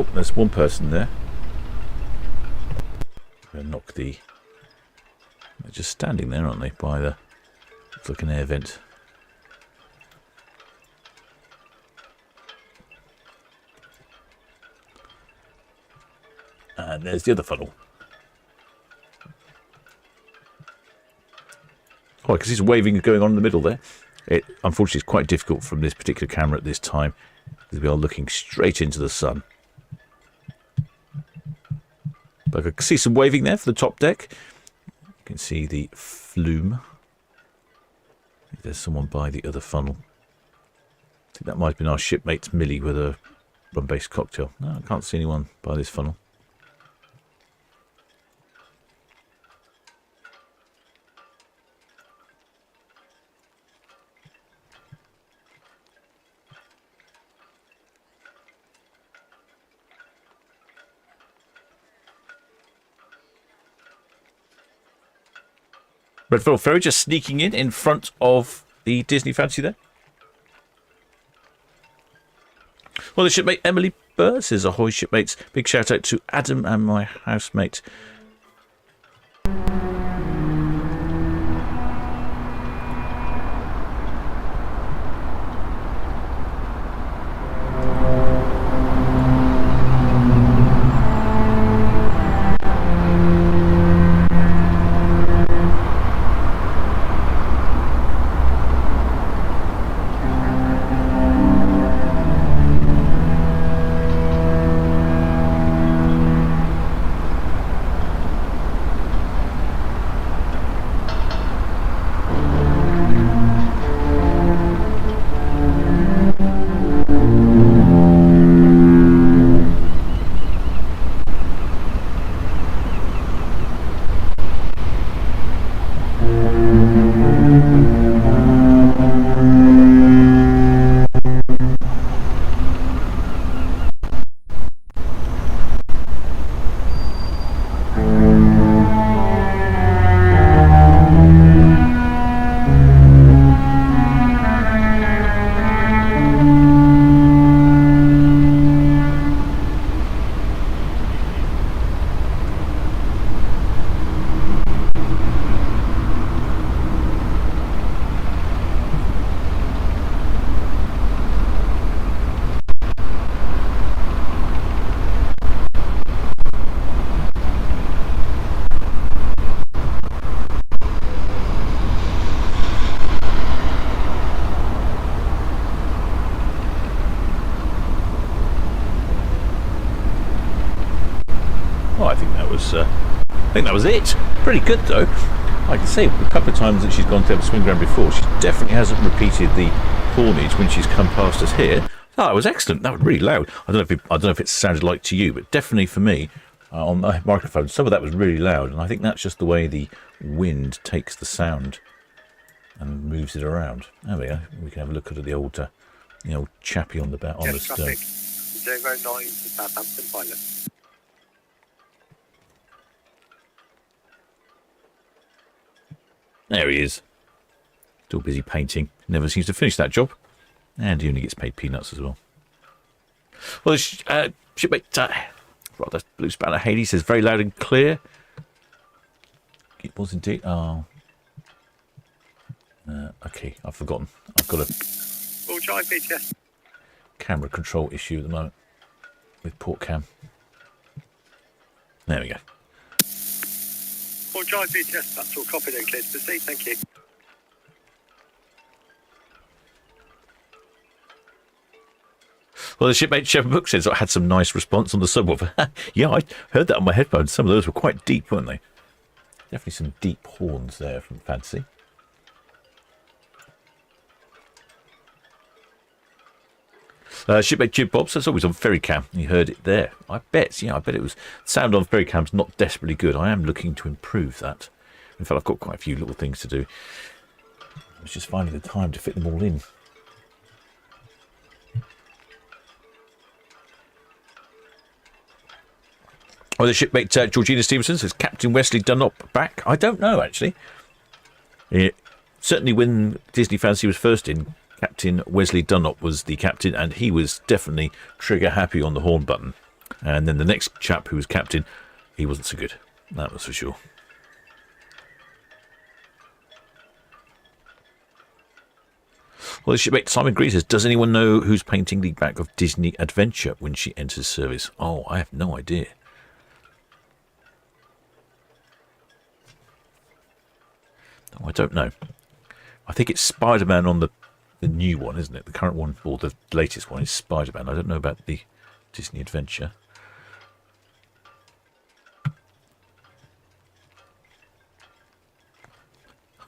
S3: Oh, there's one person there. I'm going to knock the... They're just standing there, aren't they, by the... It's like an air vent. And there's the other funnel. Oh, because his waving is going on in the middle there. It, unfortunately, is quite difficult from this particular camera at this time, because we are looking straight into the sun. But I can see some waving there for the top deck. You can see the flume. There's someone by the other funnel. I think that might have been our shipmate Millie with a rum-based cocktail. No, I can't see anyone by this funnel. Redfield Ferry just sneaking in front of the Disney Fantasy there. Well, the shipmate Emily Burr says, ahoy shipmates. Big shout out to Adam and my housemate. I think that was it. Pretty good though. I can say a couple of times that she's gone to have a swing ground before. She definitely hasn't repeated the hornage when she's come past us here. Oh, that was excellent. That was really loud. I don't know if it sounded like to you, but definitely for me on my microphone, some of that was really loud, and I think that's just the way the wind takes the sound and moves it around. There we go. We can have a look at the old chappie on the on the stern.
S1: 09 to Southampton pilot.
S3: There he is. Still busy painting. Never seems to finish that job. And he only gets paid peanuts as well. Well, shipmate, rather Blue Spanner Haley says, very loud and clear. It was indeed. Oh. Okay, I've forgotten. I've got a camera control issue at the moment with port cam. There we go.
S1: Or drive BTS, that's all copied and cleared to proceed, thank you.
S3: Well, the shipmate Shepherd Book says I had some nice response on the subwoofer. Yeah, I heard that on my headphones. Some of those were quite deep, weren't they? Definitely some deep horns there from Fatasy. Shipmate Jib Bob says always on ferry cam. You heard it there. I bet it was. Sound on ferry cam's not desperately good. I am looking to improve that. In fact, I've got quite a few little things to do. I was just finding the time to fit them all in. Well, the shipmate Georgina Stevenson says Captain Wesley Dunlop back. I don't know actually. Certainly when Disney Fantasy was first in, Captain Wesley Dunlop was the captain, and he was definitely trigger happy on the horn button. And then the next chap who was captain, he wasn't so good. That was for sure. Well, the shipmate Simon Green says, does anyone know who's painting the back of Disney Adventure when she enters service? Oh, I have no idea. Oh, I don't know. I think it's Spider-Man on the new one, isn't it? The current one, or the latest one, is Spider-Man. I don't know about the Disney Adventure.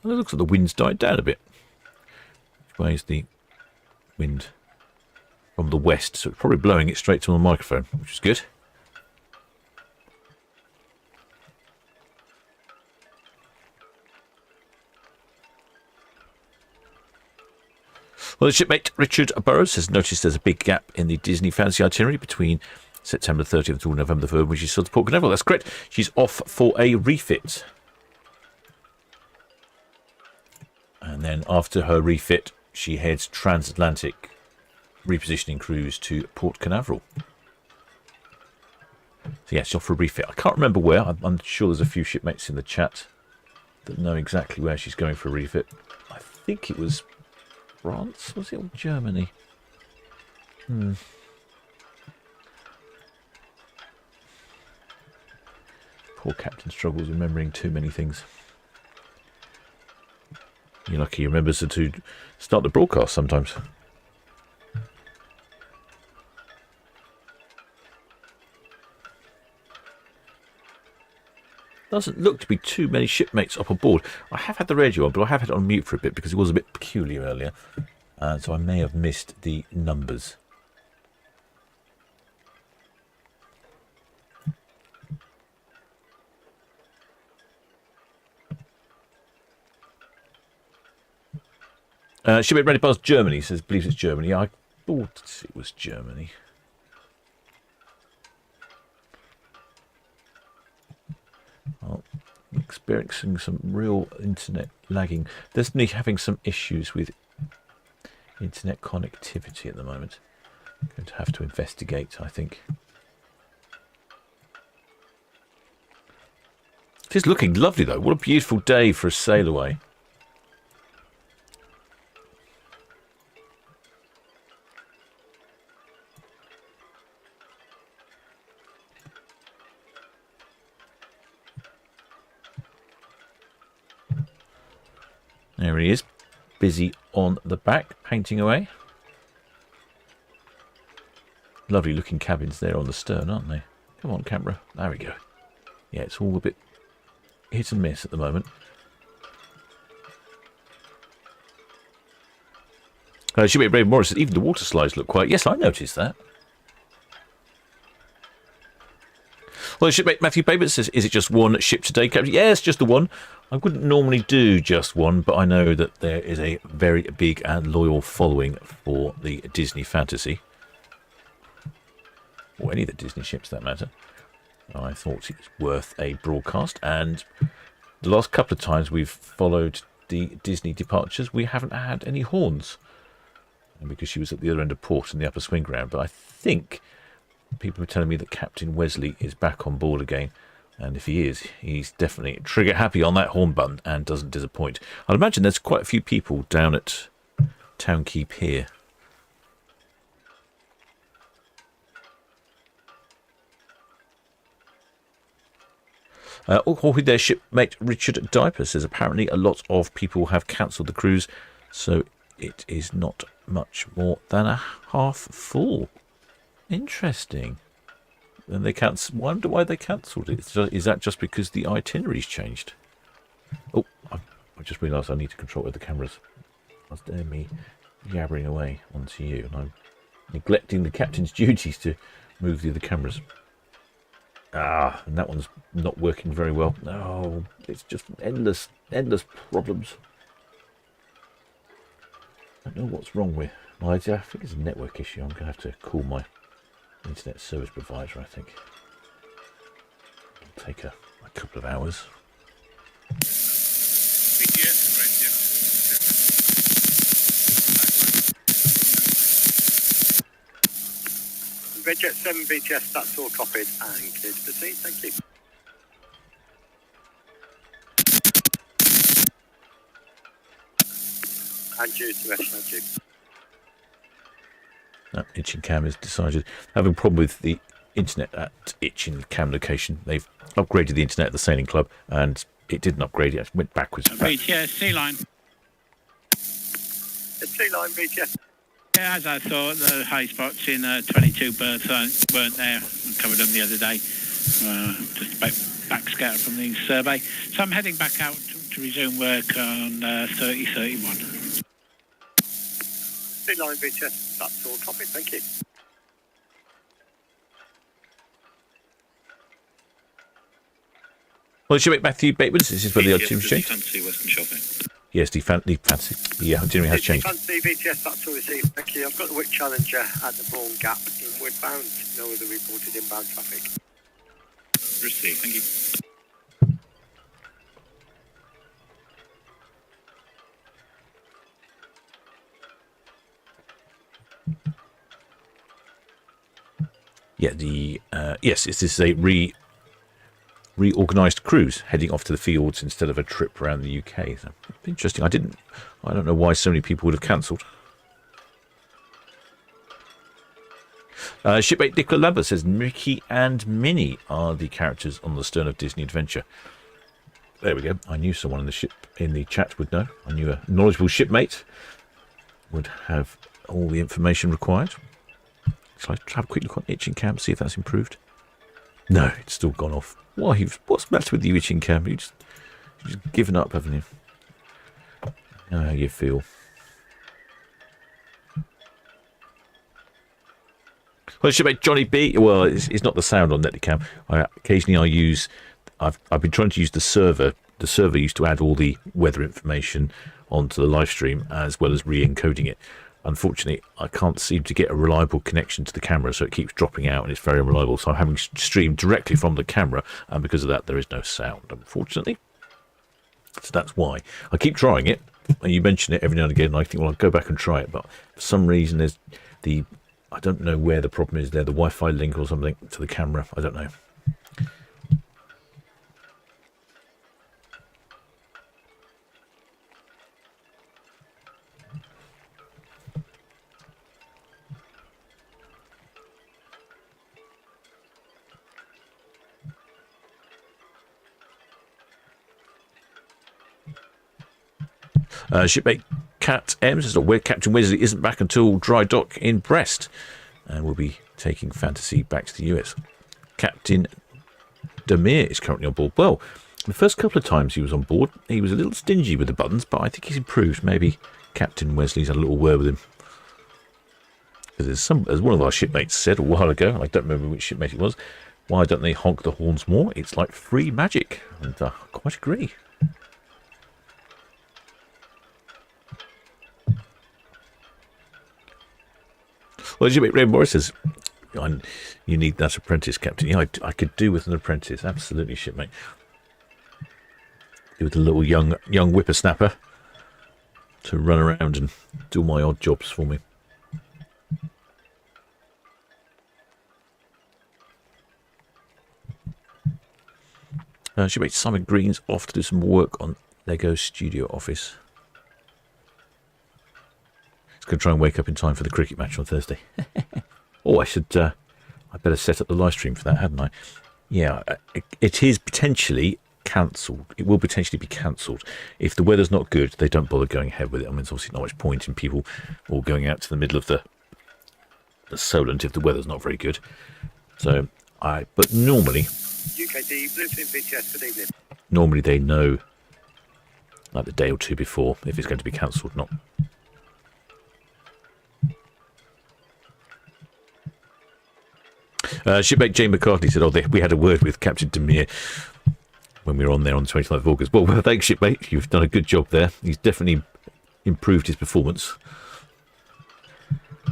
S3: Well, it looks like the wind's died down a bit. Which way is the wind? From the west, so it's probably blowing it straight to the microphone, which is good. Well, the shipmate Richard Burrows has noticed there's a big gap in the Disney Fantasy itinerary between September 30th until November 3rd, when she's still to Port Naval. That's correct. She's off for a refit. And then after her refit, she heads transatlantic repositioning cruise to Port Canaveral. So yeah, she's off for a refit. I can't remember where. I'm sure there's a few shipmates in the chat that know exactly where she's going for a refit. I think it was France, was it, or Germany? Poor captain struggles remembering too many things. You're lucky he remembers to start the broadcast sometimes. Doesn't look to be too many shipmates up aboard. I have had the radio on, but I have had it on mute for a bit because it was a bit peculiar earlier. So I may have missed the numbers. Shipmate Ready Buzz Germany says, believes it's Germany. I thought it was Germany. Well, experiencing some real internet lagging. Definitely having some issues with internet connectivity at the moment. I'm going to have to investigate, I think. It is looking lovely though. What a beautiful day for a sail away. There he is, busy on the back, painting away. Lovely looking cabins there on the stern, aren't they? Come on, camera. There we go. Yeah, it's all a bit hit and miss at the moment. Shipmate Brave Morris said, even the water slides look quiet. Yes, I noticed that. Well, shipmate Matthew Baber says, is it just one ship today, Captain? Yes, just the one. I wouldn't normally do just one, but I know that there is a very big and loyal following for the Disney Fantasy. Or any of the Disney ships, for that matter. I thought it was worth a broadcast. And the last couple of times we've followed the Disney departures, we haven't had any horns. And because she was at the other end of port in the upper swing ground. But I think people are telling me that Captain Wesley is back on board again. And if he is, he's definitely trigger happy on that horn button and doesn't disappoint. I'd imagine there's quite a few people down at Town Quay Pier. With their shipmate Richard Diper says, apparently a lot of people have cancelled the cruise, so it is not much more than a half full. Interesting. And they cancelled. Wonder why they cancelled it. Is that just because the itinerary's changed? Oh, I just realised I need to control with the cameras. That's me yabbering away onto you, and I'm neglecting the captain's duties to move the other cameras. Ah, and that one's not working very well. No, it's just endless problems. I don't know what's wrong with my idea. I think it's a network issue. I'm going to have to call my internet service provider, I think. It'll take a couple of hours.
S1: Redjet 7 BTS, that's all copied and clear to proceed. Thank you. And you to rest, thank you.
S3: Itching Cam has decided having a problem with the internet at Itching Cam location. They've upgraded the internet at the sailing club and it didn't upgrade, it went backwards.
S5: BTS, sea line.
S1: It's sea line BTS.
S5: Yeah, as I thought, the high spots in 22 berths weren't there. I covered them the other day. Just about backscatter from the survey. So I'm heading back out to resume work on 3031.
S1: Sea line BTS, that's all copied, thank you.
S3: Well, shipmate Matthew Bateman, this is for the odd team
S4: Fancy
S3: exchange.
S4: Western Shopping.
S3: Yes, the fancy. Yeah, itinerary has changed.
S1: Fancy BTS, that's all received, thank you. I've got the Wick Challenger at the Bourne Gap inward bound. No other reported inbound traffic.
S4: Received, thank you.
S3: Yeah, yes, this is a reorganised cruise heading off to the fields instead of a trip around the UK. So interesting. I don't know why so many people would have cancelled. Shipmate Nicola Lambert says Mickey and Minnie are the characters on the stern of Disney Adventure. There we go. I knew someone in the chat would know. I knew a knowledgeable shipmate would have all the information required. Shall I have a quick look on Itching Cam, see if that's improved? No, it's still gone off. Why? What's the matter with you, Itching Cam? You've just given up, haven't you? I know how you feel. Well, shipmate Johnny B. Well, it's not the sound on Netcam. Occasionally I've been trying to use the server. The server used to add all the weather information onto the live stream as well as re-encoding it. Unfortunately, I can't seem to get a reliable connection to the camera, so it keeps dropping out and it's very unreliable. So I'm having streamed directly from the camera, and because of that, there is no sound, unfortunately. So that's why. I keep trying it, and you mention it every now and again, and I think, well, I'll go back and try it. But for some reason, I don't know where the problem is there, the Wi-Fi link or something to the camera. I don't know. Shipmate Cat M says, where Captain Wesley isn't back until dry dock in Brest, and we'll be taking Fantasy back to the US. Captain Demir is currently on board. Well, the first couple of times he was on board, he was a little stingy with the buttons, but I think he's improved. Maybe Captain Wesley's had a little word with him. Because as one of our shipmates said a while ago, I don't remember which shipmate it was, why don't they honk the horns more? It's like free magic. And I quite agree. Well, shipmate Ray Morris says, you need that apprentice, Captain. Yeah, I could do with an apprentice. Absolutely, shipmate. Do with a little young whippersnapper to run around and do my odd jobs for me. Shipmate Simon Green's off to do some work on Lego Studio Office. Going to try and wake up in time for the cricket match on Thursday. Oh, I better set up the live stream for that, hadn't I? Yeah, it is potentially cancelled. It will potentially be cancelled. If the weather's not good, they don't bother going ahead with it. I mean, there's obviously not much point in people all going out to the middle of the Solent if the weather's not very good. So, but normally...
S1: UKD, Bluefin BTS, good evening.
S3: Normally they know, like the day or two before, if it's going to be cancelled or not. Shipmate Jane McCartney said, we had a word with Captain Demir when we were on there on the 29th of August. Well, thanks, shipmate. You've done a good job there. He's definitely improved his performance.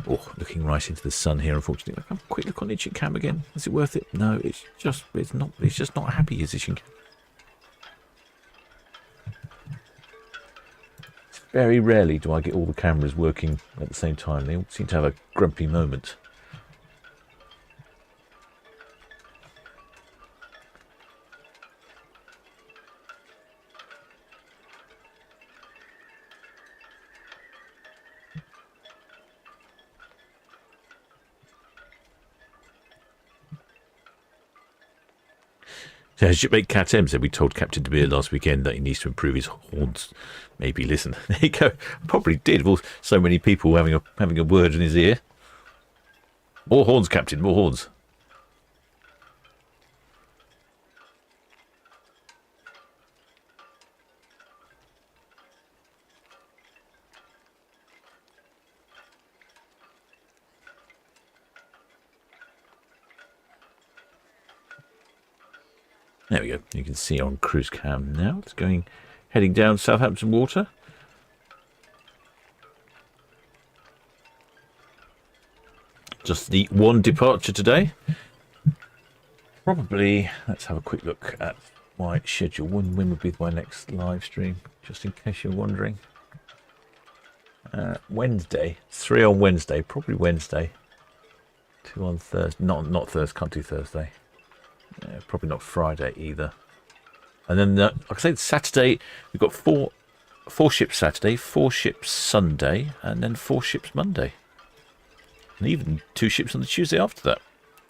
S3: Oh, looking right into the sun here, unfortunately. Have a quick look on Itching Cam again. Is it worth it? No, it's just not happy, is Itching Cam. Very rarely do I get all the cameras working at the same time. They all seem to have a grumpy moment. Shipmate Cat M said we told Captain De Beer last weekend that he needs to improve his horns. Maybe listen. There you go. Probably did. Well, so many people having a word in his ear. More horns, Captain. More horns. There we go. You can see on cruise cam now. It's heading down Southampton water. Just the one departure today. Probably, let's have a quick look at my schedule. When would be my next live stream? Just in case you're wondering. Wednesday. 3 on Wednesday. Probably Wednesday. 2 on Thursday. Not Thursday. Can't do Thursday. Probably not Friday either. And then, like I say, Saturday, we've got four ships Saturday, 4 ships Sunday, and then 4 ships Monday. And even 2 ships on the Tuesday after that.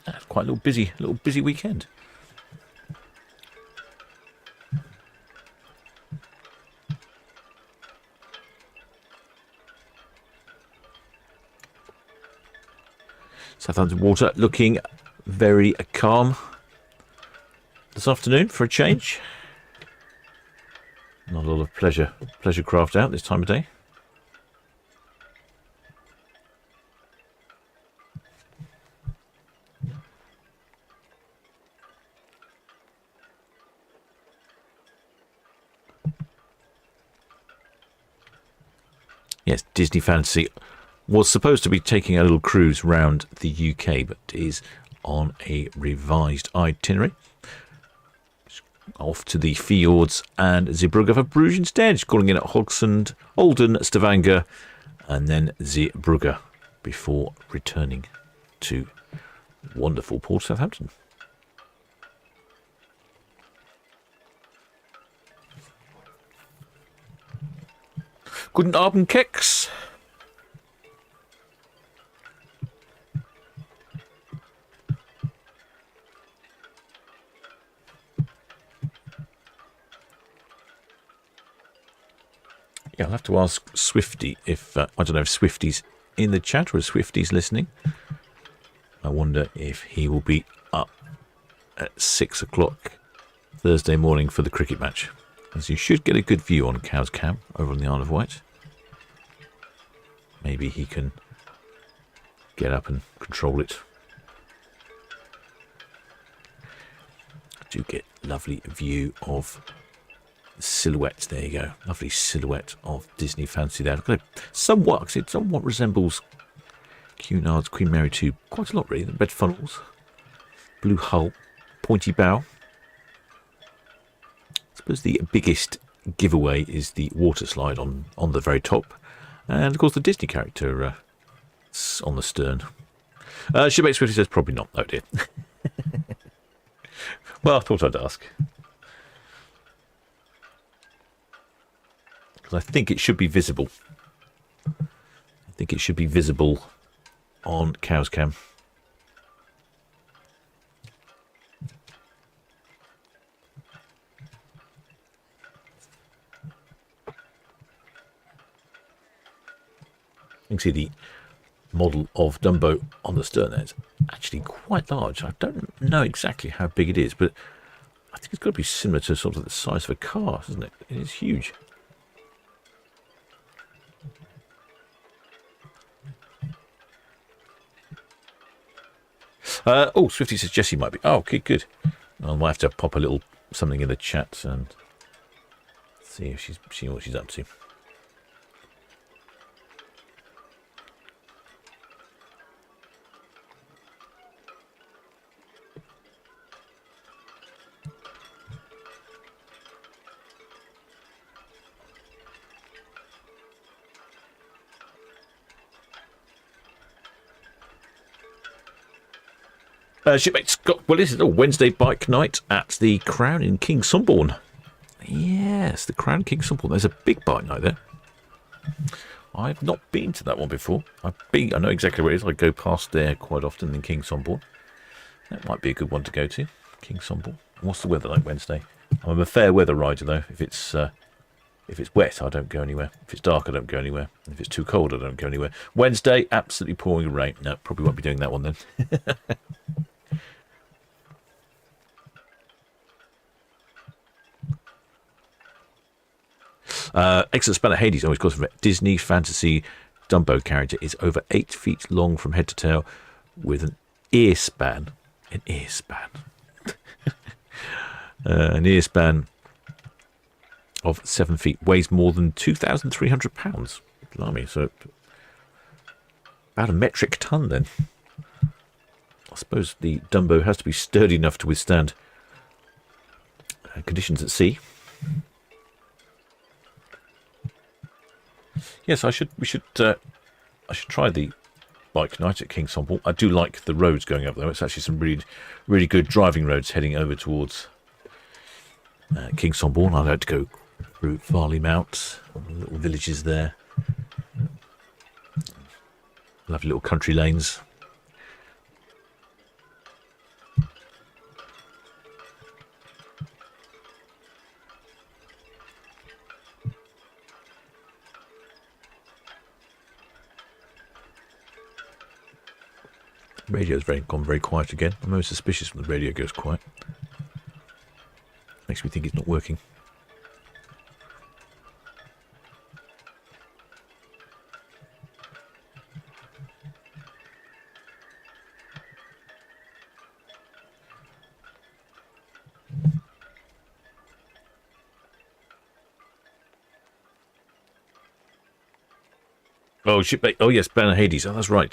S3: That's quite a little busy weekend. Southampton water looking very calm this afternoon for a change. Not a lot of pleasure craft out this time of day. Yes, Disney Fantasy was supposed to be taking a little cruise round the UK, but is on a revised itinerary. Off to the fjords and Zeebrugge for Bruges instead, calling in at Hogsand, Olden, Stavanger, and then Zeebrugge before returning to wonderful Port Southampton. Guten Abend, Keks. Yeah, I'll have to ask Swifty if, I don't know if Swifty's in the chat or if Swifty's listening. I wonder if he will be up at 6 o'clock Thursday morning for the cricket match. As you should get a good view on Cow's Cam over on the Isle of Wight. Maybe he can get up and control it. I do get lovely view of silhouettes. There you go. Lovely silhouette of Disney Fantasy there. Somewhat resembles Cunard's Queen Mary 2 quite a lot really. The red funnels, blue hull, pointy bow. I suppose the biggest giveaway is the water slide on the very top. And of course the Disney character on the stern. Shipmate Swifty says probably not. Oh dear. Well, I thought I'd ask. Because I think it should be visible. I think it should be visible on Cow's Cam. You can see the model of Dumbo on the stern there. It's actually quite large. I don't know exactly how big it is, but I think it's got to be similar to sort of the size of a car, isn't it? It is huge. Oh, Swifty says Jessie might be. Oh, okay, good. I might have to pop a little something in the chat and see if see what she's up to. Shipmates got, well, this is a Wednesday bike night at the Crown in King Sunborn. Yes, the Crown King Sunborn. There's a big bike night there. I've not been to that one before. I know exactly where it is. I go past there quite often in King Sunborn. That might be a good one to go to, King Sunborn. What's the weather like Wednesday? I'm a fair weather rider though. If it's wet, I don't go anywhere. If it's dark, I don't go anywhere. If it's too cold, I don't go anywhere. Wednesday, absolutely pouring rain. No, probably won't be doing that one then. Excellent span of Hades. Always goes from Disney Fantasy Dumbo character is over 8 feet long from head to tail with an ear span. An ear span. An ear span of 7 feet. Weighs more than 2,300 pounds. Blimey, so about a metric ton then. I suppose the Dumbo has to be sturdy enough to withstand conditions at sea. Yes, I should try the bike night at King's Homble. I do like the roads going up though. It's actually some really good driving roads heading over towards King's Homble. I like to go through Farley Mount, little villages there. Lovely little country lanes. Radio's gone very quiet again. I'm most suspicious when the radio goes quiet. Makes me think it's not working. Oh, shipmate. Oh, yes, Banner Hades. Oh, that's right.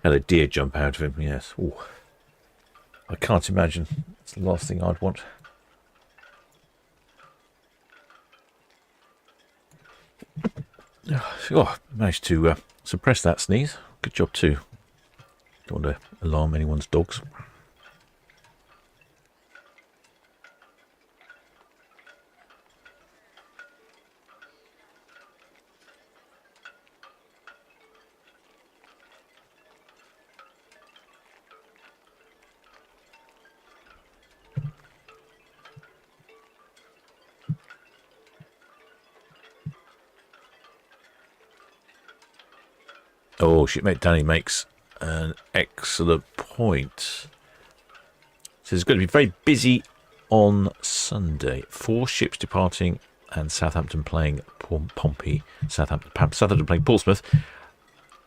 S3: Had a deer jump out of him. Yes. Ooh. I can't imagine. It's the last thing I'd want. Oh, managed to suppress that sneeze. Good job too. Don't want to alarm anyone's dogs. Oh, shipmate Danny makes an excellent point. So it's going to be very busy on Sunday. 4 ships departing and Southampton playing Pompey. Southampton playing Portsmouth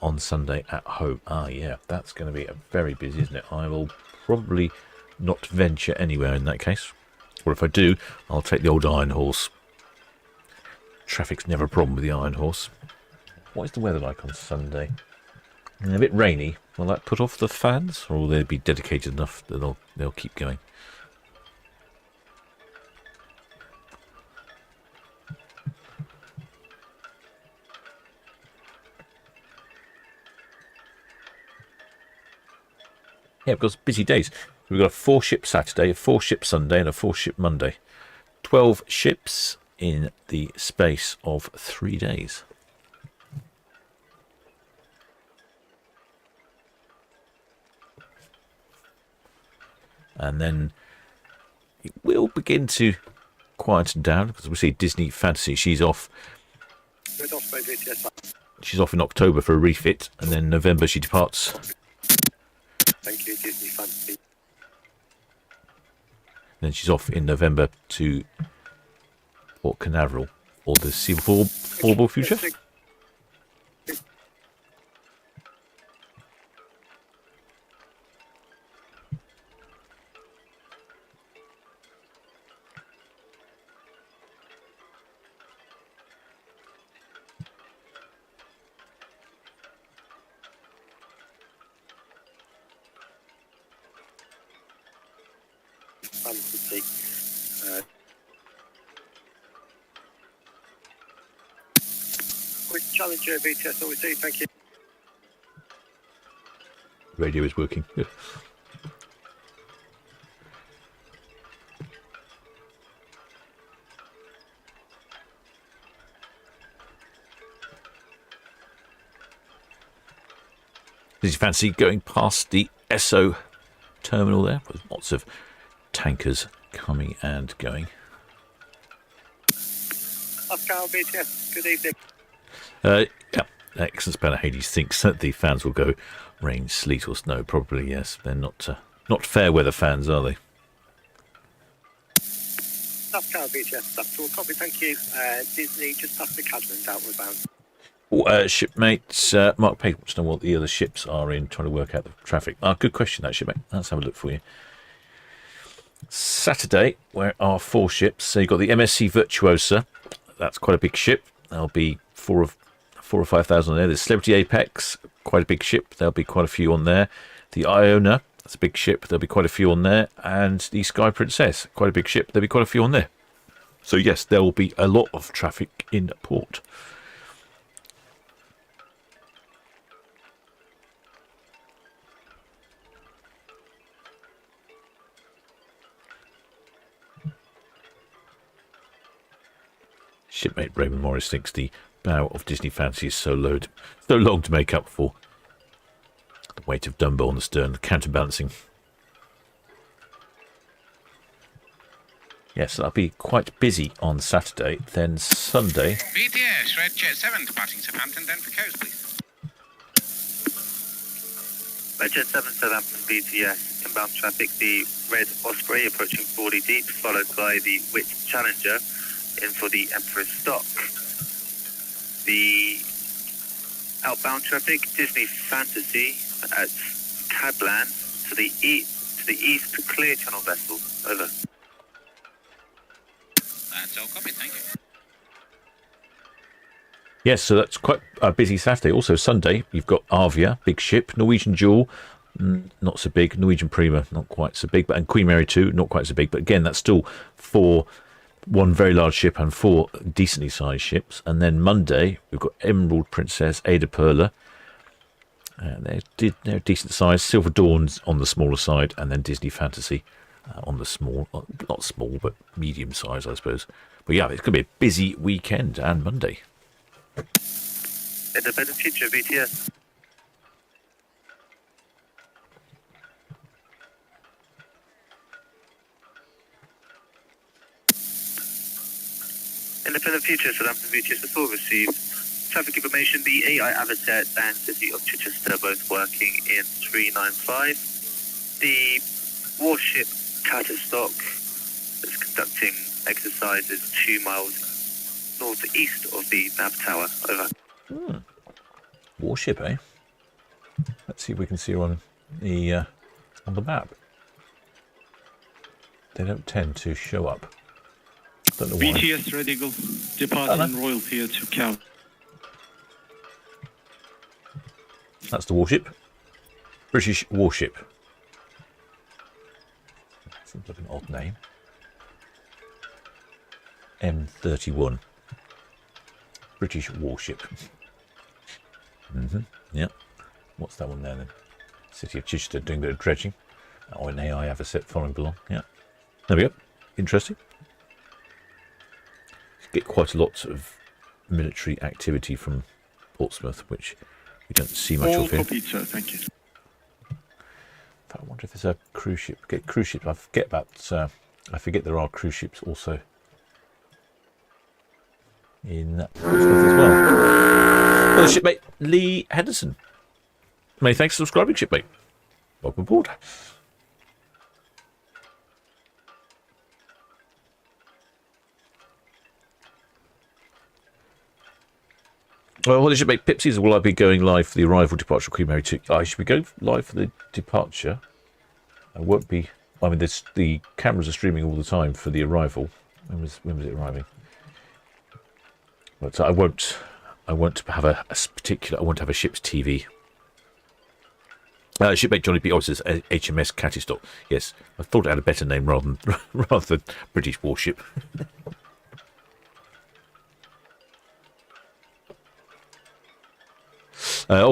S3: on Sunday at home. Ah, yeah, that's going to be very busy, isn't it? I will probably not venture anywhere in that case. Or if I do, I'll take the old Iron Horse. Traffic's never a problem with the Iron Horse. What is the weather like on Sunday? A bit rainy. Will that put off the fans, or will they be dedicated enough that they'll keep going? Yeah, because busy days. We've got a 4-ship Saturday, a 4-ship Sunday, and a 4-ship Monday. 12 ships in the space of 3 days. And then it will begin to quieten down because we see Disney Fantasy. She's off. She's off in October for a refit, and then November she departs.
S1: Thank you, Disney Fantasy.
S3: Then she's off in November to Port Canaveral or the Seaboard Future.
S1: Fantasy. Quick Challenger VTS OC, thank you.
S3: Radio is working. Good. Did you fancy going past the Esso terminal there with lots of tankers coming and going.
S1: Oscar BTS, good evening.
S3: Yeah, excellent spanner. Hades thinks that the fans will go rain, sleet or snow. Probably, yes. They're not fair weather fans, are they?
S1: Oscar BTS, that's all copy, thank you. Disney, just past the Cadman, outward bound.
S3: Shipmates, Mark Page wants to know what the other ships are in, trying to work out the traffic. Good question, that shipmate. Let's have a look for you. Saturday, where are 4 ships? So you've got the MSC Virtuosa. That's quite a big ship. There'll be 4 or 5,000 on there. There's Celebrity Apex, quite a big ship. There'll be quite a few on there. The Iona, that's a big ship. There'll be quite a few on there. And the Sky Princess, quite a big ship. There'll be quite a few on there. So yes, there will be a lot of traffic in port. Shipmate Raymond Morris thinks the bow of Disney Fantasy is so long to make up for. The weight of Dumbo on the stern, the counterbalancing. Yes, that'll be quite busy on Saturday. Then Sunday.
S2: BTS, Red Jet 7 departing Southampton, then for coast, please.
S6: Red Jet 7 Southampton BTS, inbound traffic, the Red Osprey approaching 40 deep, followed by the Wit Challenger in for the Emperor's Stock. The outbound traffic, Disney Fantasy at Cadland to the east clear channel vessel. Over.
S2: That's all copied, thank you.
S3: Yes, so that's quite a busy Saturday. Also Sunday, you've got Avia, big ship, Norwegian Jewel, not so big, Norwegian Prima, not quite so big, and Queen Mary 2, not quite so big, but again, that's still 1 very large ship and 4 decently sized ships. And then Monday, we've got Emerald Princess, Ada Perla. They're decent size. Silver Dawn's on the smaller side, and then Disney Fantasy on the small, not small, but medium size, I suppose. But yeah, it's going to be a busy weekend and Monday.
S6: Independent Future BTS. Independent Future, Southampton BTS before received traffic information. The AI Avatar and City of Chichester both working in 395. The warship Catterstock is conducting exercises 2 miles northeast of the nav tower. Over.
S3: Warship, eh? Let's see if we can see her on the map. They don't tend to show up. Don't know why.
S7: BTS Red Eagle, departing Royal Pier to Cow.
S3: That's the warship. British warship. Seems like an odd name. M31. British warship. Yeah. What's that one there then? City of Chichester doing a bit of dredging. Oh, an AI have a set following along. Yeah. There we go. Interesting. Get quite a lot of military activity from Portsmouth, which we don't see much of here.
S7: All copied, sir. Thank you.
S3: I wonder if there's a cruise ship. Get cruise ship. I forget about. I forget there are cruise ships also in Portsmouth as well. Well, shipmate Lee Henderson. Many thanks for subscribing, shipmate. Welcome aboard. Well, what should make Pipsies? Will I be going live for the arrival departure of Queen Mary 2? I should be going live for the departure. I won't be. I mean, the cameras are streaming all the time for the arrival. When was it arriving? But I won't have a particular. I won't have a ship's TV. Shipmate Johnny B. says HMS Cattystock. Yes, I thought it had a better name rather than British warship.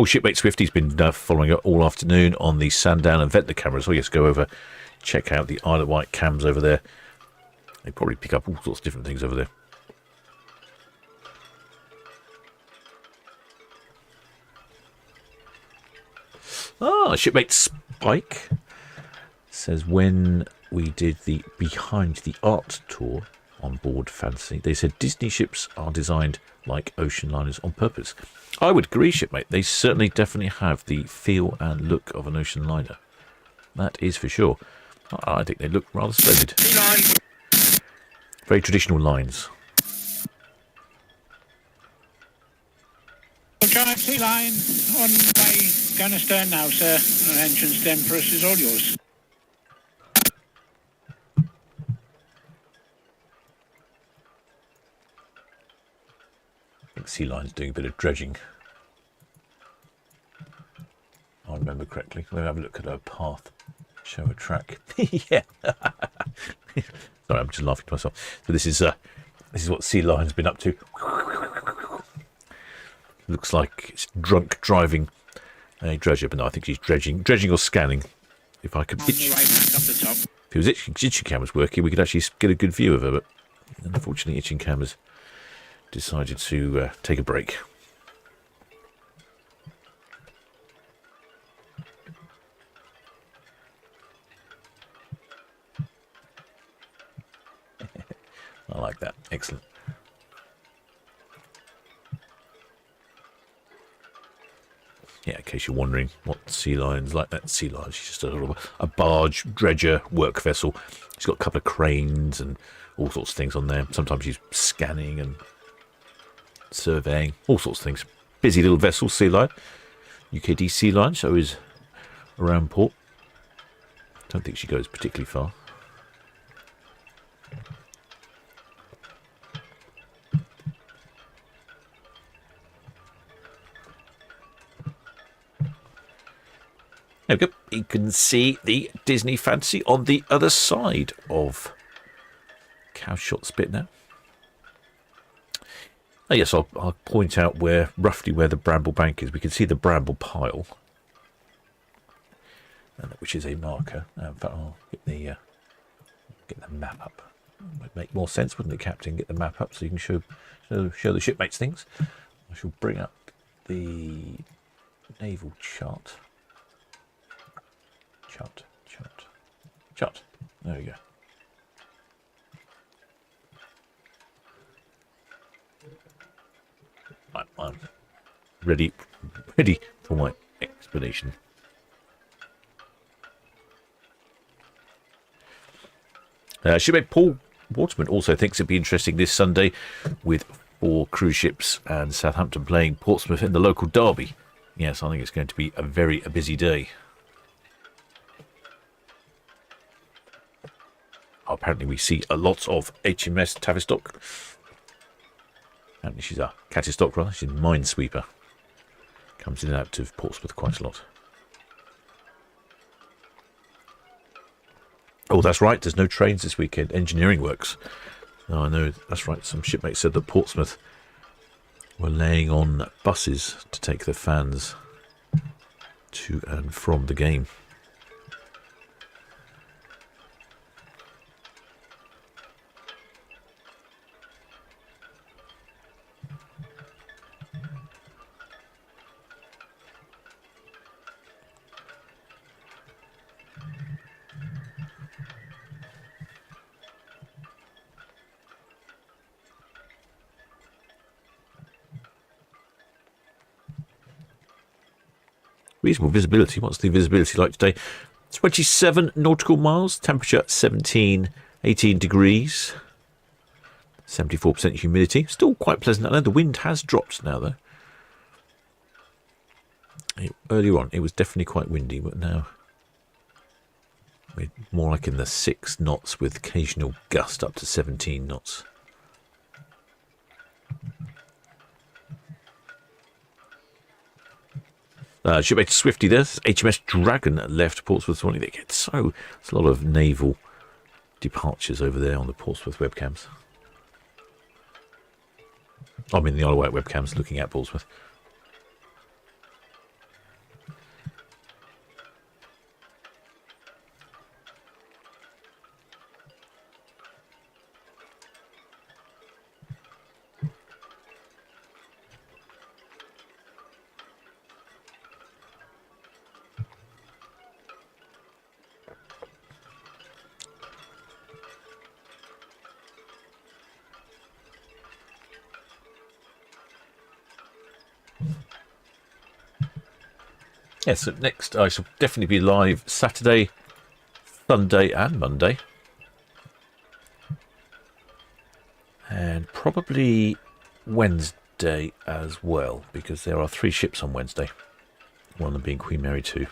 S3: Shipmate Swifty's been following it all afternoon on the Sandown and Ventnor cameras. Oh yes, go over, check out the Isle of Wight cams over there. They probably pick up all sorts of different things over there. Shipmate Spike says, when we did the behind the art tour on board Fantasy, they said Disney ships are designed like ocean liners on purpose. I would agree, shipmate. They certainly definitely have the feel and look of an ocean liner. That is for sure. I think they look rather splendid. Very traditional lines.
S5: Giant sea line on way going astern now, sir. Entrance to Empress is all yours.
S3: I think Sea Lion's doing a bit of dredging. I remember correctly. We'll have a look at her path. Show a track. Yeah. Sorry, I'm just laughing to myself. So this is what Sea Lion's been up to. Looks like it's drunk driving a dredger, but no, I think she's dredging or scanning. If I could itch,
S5: Right back up the top.
S3: if it was itching cameras working, we could actually get a good view of her. But unfortunately, itching cameras decided to take a break. I like that. Excellent. Yeah, in case you're wondering what Sea Lion's like, that Sea Lion, she's just a barge, dredger, work vessel. She's got a couple of cranes and all sorts of things on there. Sometimes she's scanning and surveying, all sorts of things. Busy little vessel, Sea Lion. UKD Sea Lion, so is around port. Don't think she goes particularly far. There we go. You can see the Disney Fantasy on the other side of Cowshot Spit now. Oh, yes, I'll point out roughly where the Bramble Bank is. We can see the Bramble Pile, which is a marker. In fact, I'll get the map up. Would make more sense, wouldn't it, Captain? Get the map up so you can show the shipmates things. I shall bring up the naval chart. Chart. There we go. I'm ready for my explanation. Shipmate Paul Waterman also thinks it'd be interesting this Sunday with 4 cruise ships and Southampton playing Portsmouth in the local derby. Yes, I think it's going to be a very busy day. Apparently we see a lot of HMS Tavistock. Apparently she's a Catistock, rather. She's a minesweeper. Comes in and out of Portsmouth quite a lot. Oh, that's right. There's no trains this weekend. Engineering works. Oh, I know. That's right. Some shipmates said that Portsmouth were laying on buses to take the fans to and from the game. Reasonable visibility. What's the visibility like today? 27 nautical miles. Temperature 18 degrees. 74% humidity. Still quite pleasant. I know the wind has dropped now, though. Earlier on, it was definitely quite windy, but now we're more like in the 6 knots with occasional gust up to 17 knots. Shipmate Swifty there. HMS Dragon left Portsmouth this morning. They get there's a lot of naval departures over there on the Portsmouth webcams. I mean the Isle of Wight webcams looking at Portsmouth. Yes, so next I shall definitely be live Saturday, Sunday and Monday. And probably Wednesday as well, because there are 3 ships on Wednesday. One of them being Queen Mary 2.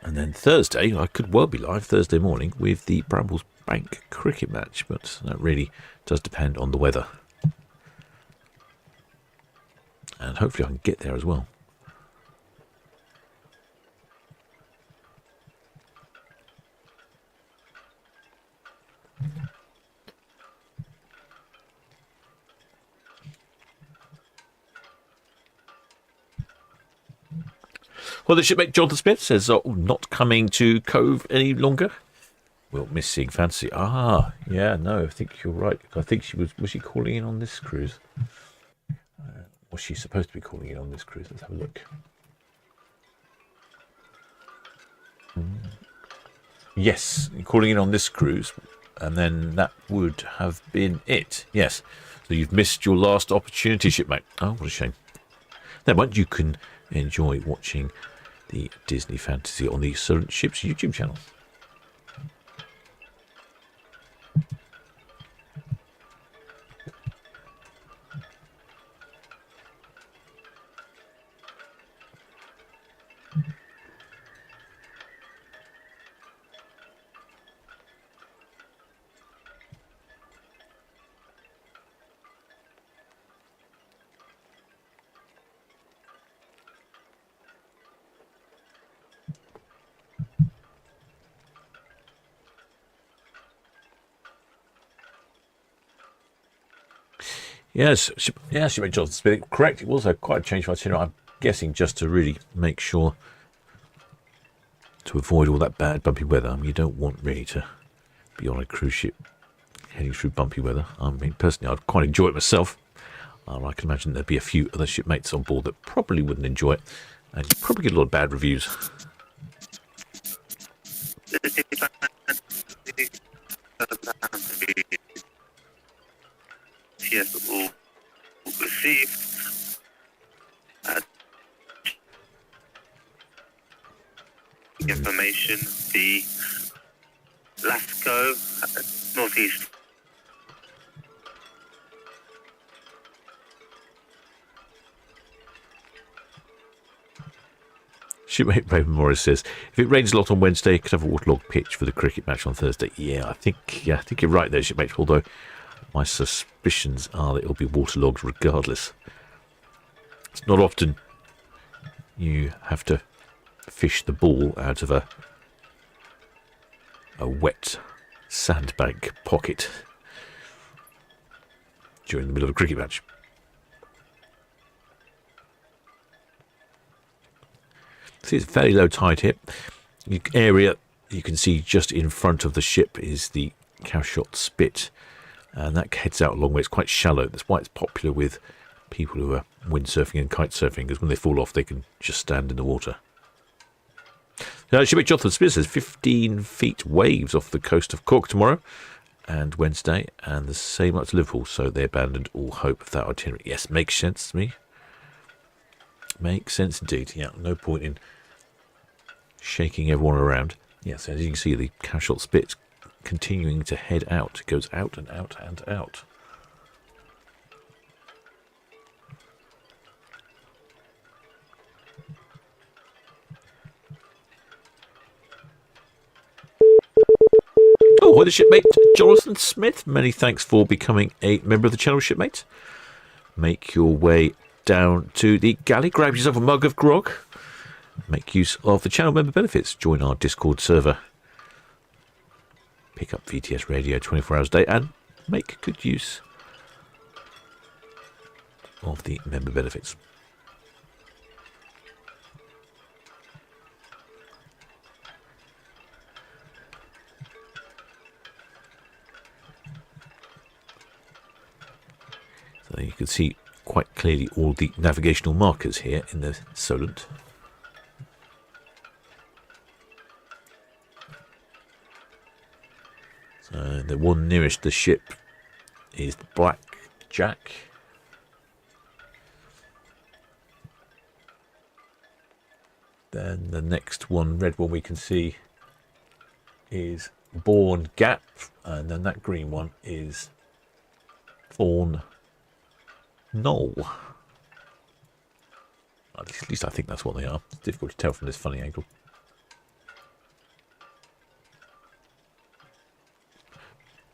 S3: And then Thursday, I could well be live Thursday morning with the Bramble Bank cricket match, but that really does depend on the weather. And hopefully I can get there as well. Well, the shipmate Jonathan Smith says, not coming to Cove any longer. We'll miss seeing Fatasy. Ah, yeah, no, I think you're right. I think she was she calling in on this cruise? Was she supposed to be calling in on this cruise? Let's have a look. Yes, calling in on this cruise, and then that would have been it. Yes, so you've missed your last opportunity, shipmate. Oh, what a shame. Then once you can enjoy watching the Disney Fantasy on the Solent Ships YouTube channel. Yes, she made Jonathan Spit correct. It was quite a change for itinerary. I'm guessing just to really make sure to avoid all that bad bumpy weather. I mean, you don't want really to be on a cruise ship heading through bumpy weather. I mean, personally, I'd quite enjoy it myself. I can imagine there'd be a few other shipmates on board that probably wouldn't enjoy it, and you'd probably get a lot of bad reviews.
S6: Yes, all received. Information, the Lasco, northeast.
S3: Shipmate Raymond Morris says, if it rains a lot on Wednesday, could have a waterlogged pitch for the cricket match on Thursday. Yeah, I think you're right there, shipmate, although my suspicions are that it'll be waterlogged regardless. It's not often you have to fish the ball out of a wet sandbank pocket during the middle of a cricket match. See, it's fairly low tide here. The area you can see just in front of the ship is the Cowshot Spit, and that heads out a long way. It's quite shallow. That's why it's popular with people who are windsurfing and kite surfing, because when they fall off, they can just stand in the water. Shipmate Jonathan Smith says 15 feet waves off the coast of Cork tomorrow and Wednesday, and the same up to Liverpool, so they abandoned all hope of that itinerary. Yes, makes sense to me. Makes sense indeed. Yeah, no point in shaking everyone around. Yes, as you can see, the Cowshot Spit continuing to head out. It goes out and out and out. Oh, hi, the shipmate Jonathan Smith. Many thanks for becoming a member of the channel, shipmate. Make your way down to the galley, grab yourself a mug of grog, make use of the channel member benefits, join our Discord server, pick up VTS radio 24 hours a day, and make good use of the member benefits. So you can see quite clearly all the navigational markers here in the Solent. So the one nearest the ship is the Black Jack. Then the next one, red one we can see, is Bourne Gap, and then that green one is Thorn Knoll. At least I think that's what they are. It's difficult to tell from this funny angle.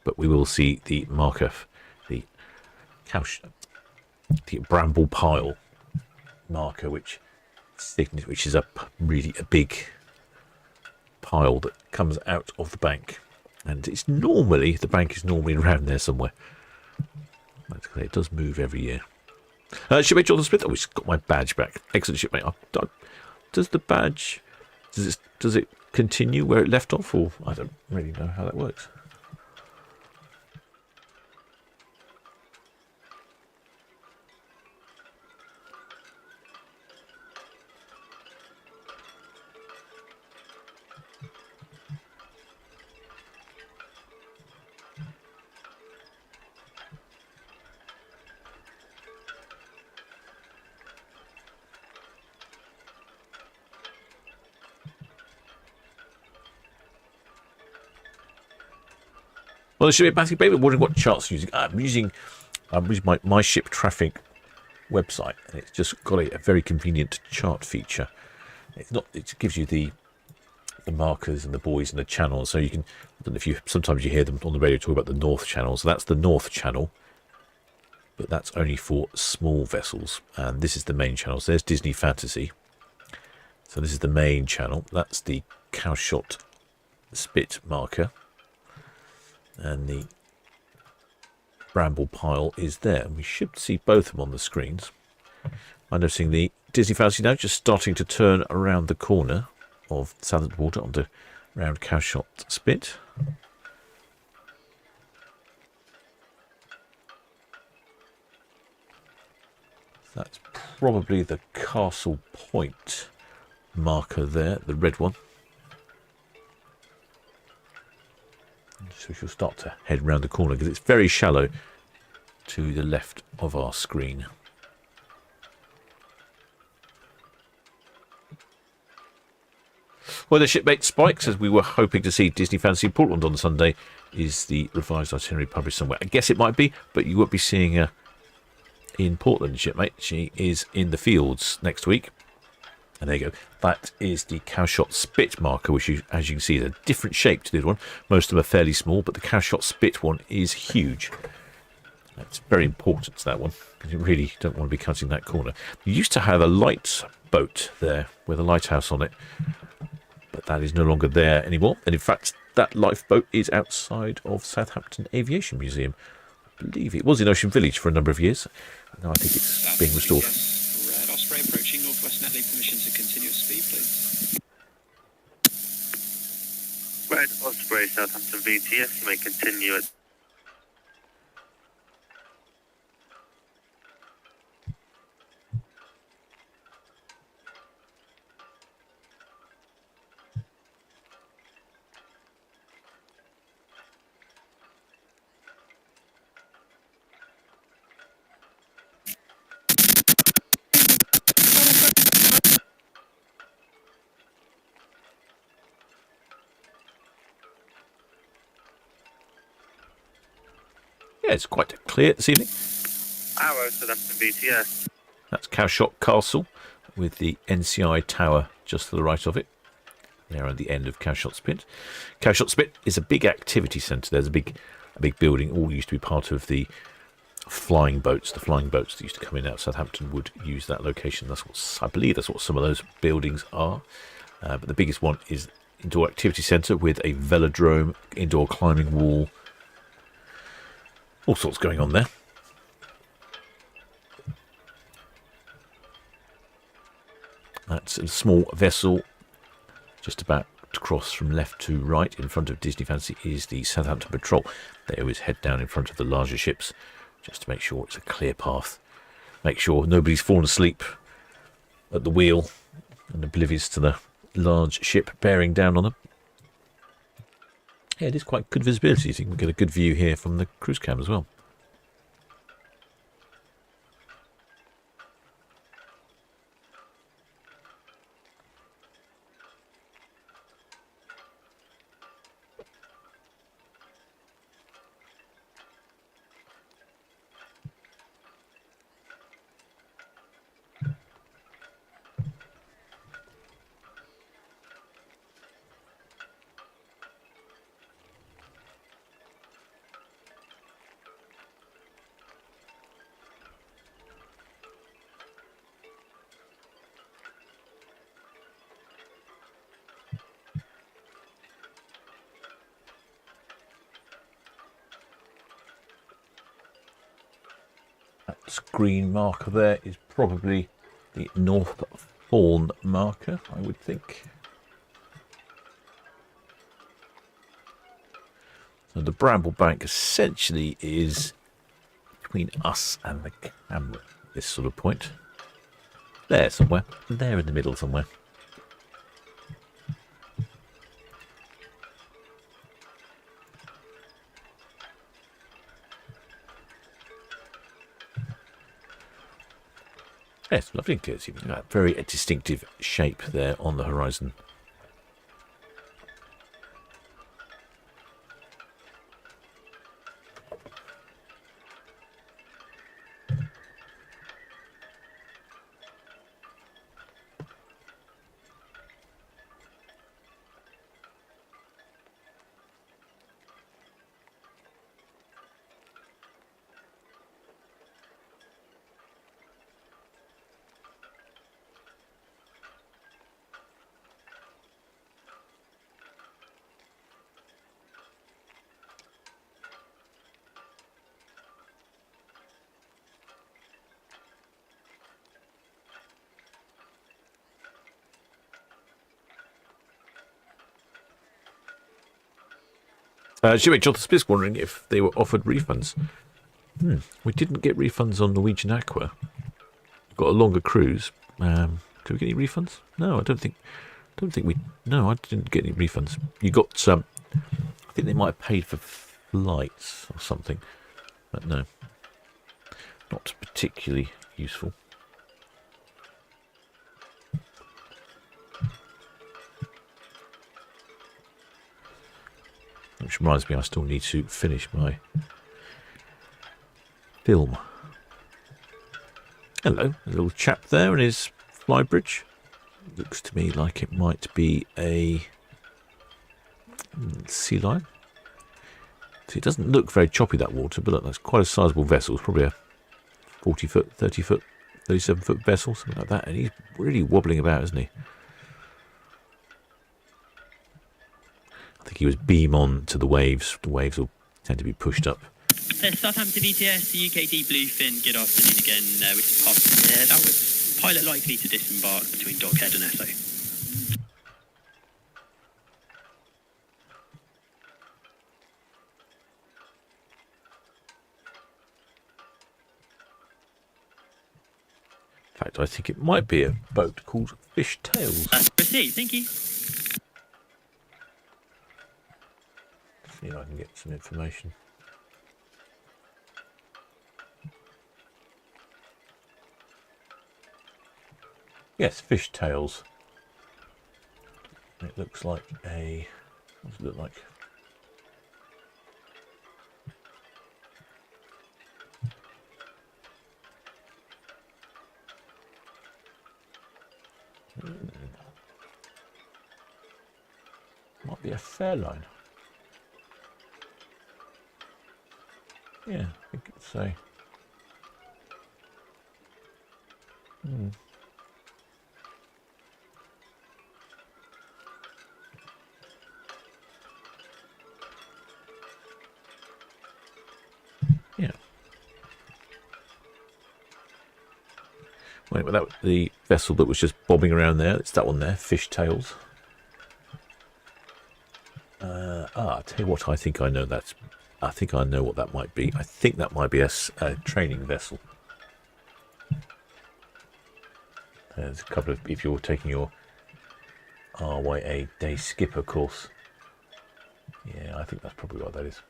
S3: But we will see the marker, the Bramble Pile marker, which is really a big pile that comes out of the bank, and the bank is normally around there somewhere. It does move every year. Shipmate Jonathan Smith. Oh, he's got my badge back. Excellent, shipmate. Does the badge does it continue where it left off, or I don't really know how that works. Well, there should be a Matthew Bateman wondering what charts I'm using. I'm using my ship traffic website, and it's just got a very convenient chart feature. It gives you the markers and the buoys and the channels, so you can. I don't know if sometimes you hear them on the radio talk about the North Channel. So that's the North Channel, but that's only for small vessels, and this is the main channel. So there's Disney Fantasy. So this is the main channel. That's the Cowshot Spit marker. And the Bramble Pile is there. And we should see both of them on the screens. I'm noticing the Disney Fantasy now just starting to turn around the corner of Southampton Water onto around Cowshot Spit. That's probably the Castle Point marker there, the red one. So she'll start to head round the corner because it's very shallow to the left of our screen. Well, the shipmate spikes, as we were hoping to see Disney Fantasy Portland on Sunday, is the revised itinerary published somewhere. I guess it might be, but you won't be seeing her in Portland, shipmate. She is in the fields next week. And there you go. That is the Cowshot Spit marker, which, as you can see, is a different shape to the other one. Most of them are fairly small, but the Cowshot Spit one is huge. That's very important to that one, because you really don't want to be cutting that corner. You used to have a light boat there with a lighthouse on it, but that is no longer there anymore. And in fact, that lifeboat is outside of Southampton Aviation Museum. I believe it was in Ocean Village for a number of years. Now I think it's being restored.
S8: Red Osprey approaching Northwest Netley. Permission to continue at speed, please.
S6: Red Osprey, Southampton VTS, you may continue at.
S3: Yeah, it's quite clear this evening.
S6: Arrow, Southampton VTS.
S3: That's Cowshot Castle with the NCI Tower just to the right of it. There at the end of Cowshot Spit. Cowshot Spit is a big activity centre. There's a big building. All used to be part of the flying boats. The flying boats that used to come in out of Southampton would use that location. I believe that's what some of those buildings are. But the biggest one is indoor activity centre with a velodrome, indoor climbing wall. All sorts going on there. That's a small vessel just about to cross from left to right. In front of Disney Fantasy is the Southampton Patrol. They always head down in front of the larger ships just to make sure it's a clear path. Make sure nobody's fallen asleep at the wheel and oblivious to the large ship bearing down on them. Yeah, it is quite good visibility. So you can get a good view here from the cruise cam as well. last green marker there is probably the North Fawn marker, I would think. So the Bramble Bank essentially is between us and the camera, this sort of point. There somewhere. There in the middle somewhere. Yes, lovely and clear. Very distinctive shape there on the horizon. Shipmate Jonathan Spit's wondering if they were offered refunds. We didn't get refunds on Norwegian Aqua. We've got a longer cruise. Did we get any refunds? No, I don't think we. No, I didn't get any refunds. You got I think they might have paid for flights or something, but no, not particularly useful. Which reminds me, I still need to finish my film. Hello, a little chap there in his flybridge. Looks to me like it might be a sea lion. See, it doesn't look very choppy, that water, but look, that's quite a sizable vessel. It's probably a 40-foot, 30-foot, 37-foot vessel, something like that. And he's really wobbling about, isn't he? I think he was beam on to the waves. The waves will tend to be pushed up.
S8: Southampton ETS, the UKD Bluefin, good afternoon again. Which is past that was pilot likely to disembark between Dockhead and Esso.
S3: In fact, I think it might be a boat called Fish Tails.
S8: Proceed, thank you.
S3: See if I can get some information. Yes, Fish Tails. It looks like a... What does it look like? Might be a fair line. Yeah, I think it's a... Yeah. Wait, well, that the vessel that was just bobbing around there. It's that one there, Fish Tails. I'll tell you what, I think I know that. I think I know what that might be. I think that might be a training vessel. There's a couple of, if you're taking your RYA day skipper course. Yeah, I think that's probably what that is.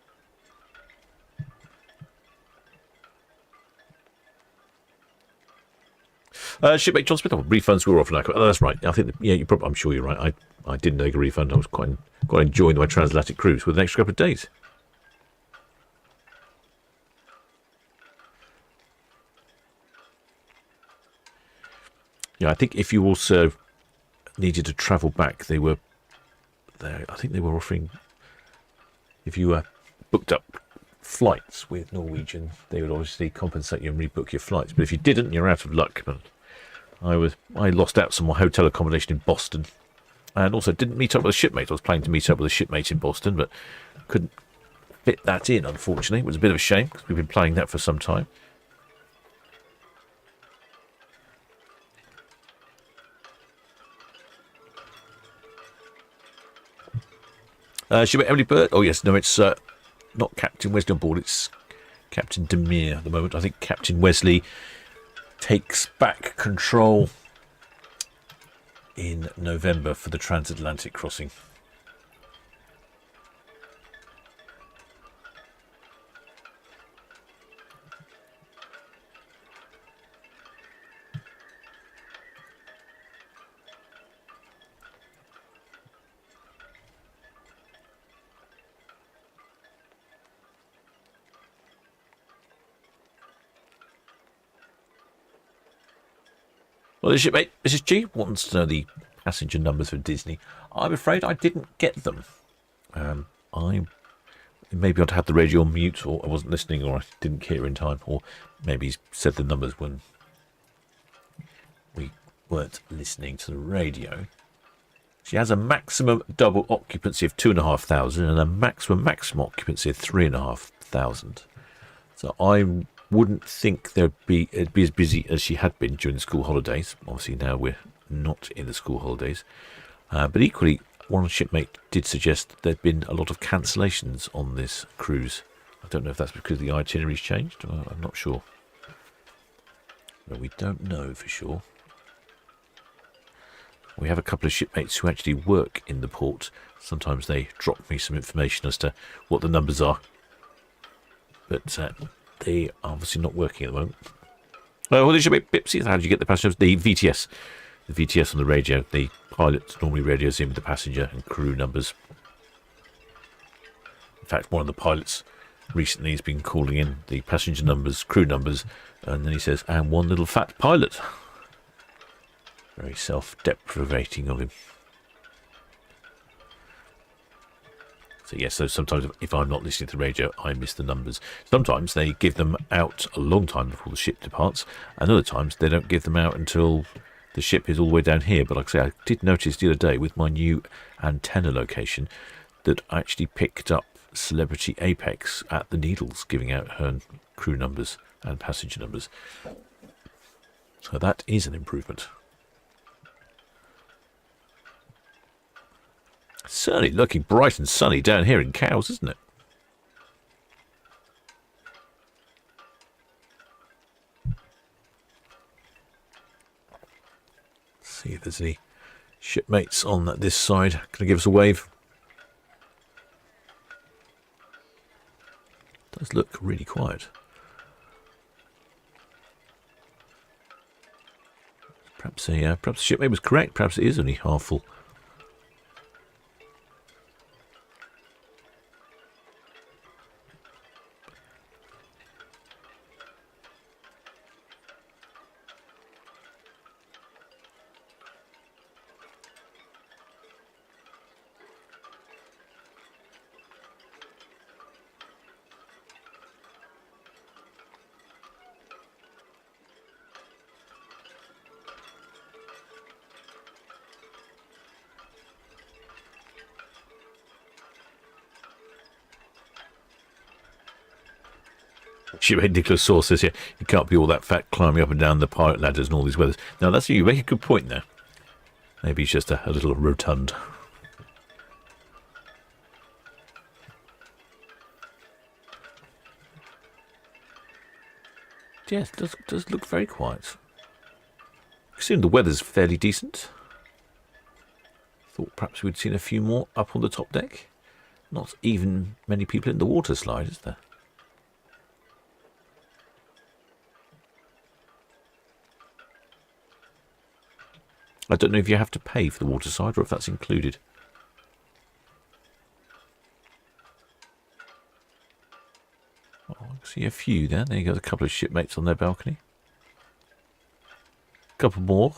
S3: Shipmate John Smith, refunds were often accurate. Oh, that's right. I think, yeah, you probably. I'm sure you're right. I didn't take a refund. I was quite enjoying my transatlantic cruise with an extra couple of days. Yeah, I think if you also needed to travel back, they were there. I think they were offering, if you booked up flights with Norwegian, they would obviously compensate you and rebook your flights. But if you didn't, you're out of luck. But I lost out some more hotel accommodation in Boston, and also didn't meet up with a shipmate. I was planning to meet up with a shipmate in Boston, but couldn't fit that in, unfortunately. It was a bit of a shame because we've been planning that for some time. Shipmate Emily Bird. Oh yes, no, it's not Captain Wesley on board. It's Captain Demir at the moment. I think Captain Wesley takes back control in November for the transatlantic crossing. Well, the shipmate, Mrs. G, wants to know the passenger numbers for Disney. I'm afraid I didn't get them. Maybe I'd had the radio on mute, or I wasn't listening, or I didn't hear in time, or maybe he said the numbers when we weren't listening to the radio. She has a maximum double occupancy of 2,500 and a maximum occupancy of 3,500. So I wouldn't think it'd be as busy as she had been during the school holidays. Obviously now we're not in the school holidays. But equally, one shipmate did suggest there'd been a lot of cancellations on this cruise. I don't know if that's because the itinerary's changed. I'm not sure. But we don't know for sure. We have a couple of shipmates who actually work in the port. Sometimes they drop me some information as to what the numbers are. But they are obviously not working at the moment. Well, the shipmate Bipsy, how did you get the passengers? The VTS. The VTS on the radio. The pilot normally radios in with the passenger and crew numbers. In fact, one of the pilots recently has been calling in the passenger numbers, crew numbers, and then he says, and one little fat pilot. Very self-deprecating of him. So yes, so sometimes if I'm not listening to the radio, I miss the numbers. Sometimes they give them out a long time before the ship departs, and other times they don't give them out until the ship is all the way down here. But like I say, I did notice the other day with my new antenna location that I actually picked up Celebrity Apex at the Needles giving out her crew numbers and passenger numbers. So that is an improvement. Certainly looking bright and sunny down here in Cowes, isn't it? Let's see if there's any shipmates on this side. Going to give us a wave. Does look really quiet. Perhaps the shipmate was correct. Perhaps it is only half full. Shipmate Nicholas Saw says here, you can't be all that fat climbing up and down the pilot ladders and all these weathers. Now, you make a good point there. Maybe he's just a little rotund. Yes, it does look very quiet. I assume the weather's fairly decent. Thought perhaps we'd seen a few more up on the top deck. Not even many people in the water slide, is there? I don't know if you have to pay for the water side or if that's included. Oh, I can see a few there. There you go, a couple of shipmates on their balcony. A couple more.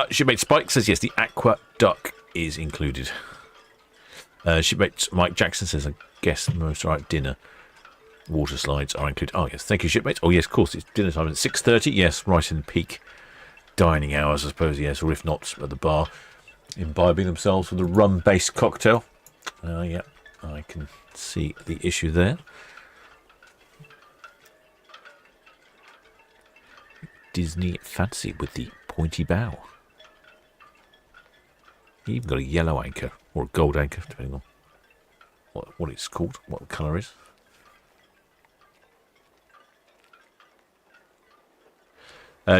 S3: Shipmate Spike says yes, the aqua duck is included. Shipmate Mike Jackson says, I guess most are at dinner. Water slides are included. Oh yes, thank you, shipmate. Oh yes, of course, it's dinner time at 6:30. Yes, right in peak dining hours, I suppose. Yes, or if not, at the bar, imbibing themselves with a rum-based cocktail. Yeah, I can see the issue there. Disney fancy with the pointy bow. You even got a yellow anchor or a gold anchor, depending on what it's called, what the colour is.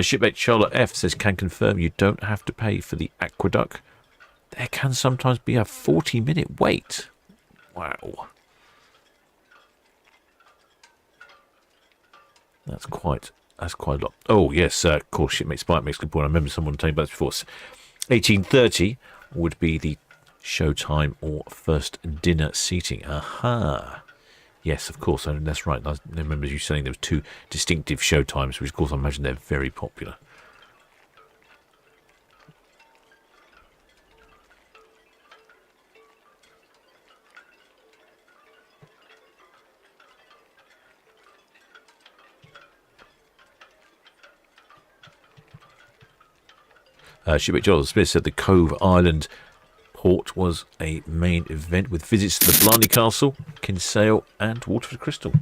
S3: Shipmate Charlotte F says, can confirm you don't have to pay for the aqueduct. There can sometimes be a 40-minute wait. Wow. That's quite a lot. Oh, yes, of course, Shipmate Spike makes a good point. I remember someone telling me about this before. 18:30 would be the showtime or first dinner seating. Aha. Yes, of course, that's right. I remember you saying there was 2 distinctive show times, which of course I imagine they're very popular. Shipmate Jonathan Smith said the Cove Island port was a main event with visits to the Blarney Castle, Kinsale and Waterford Crystal.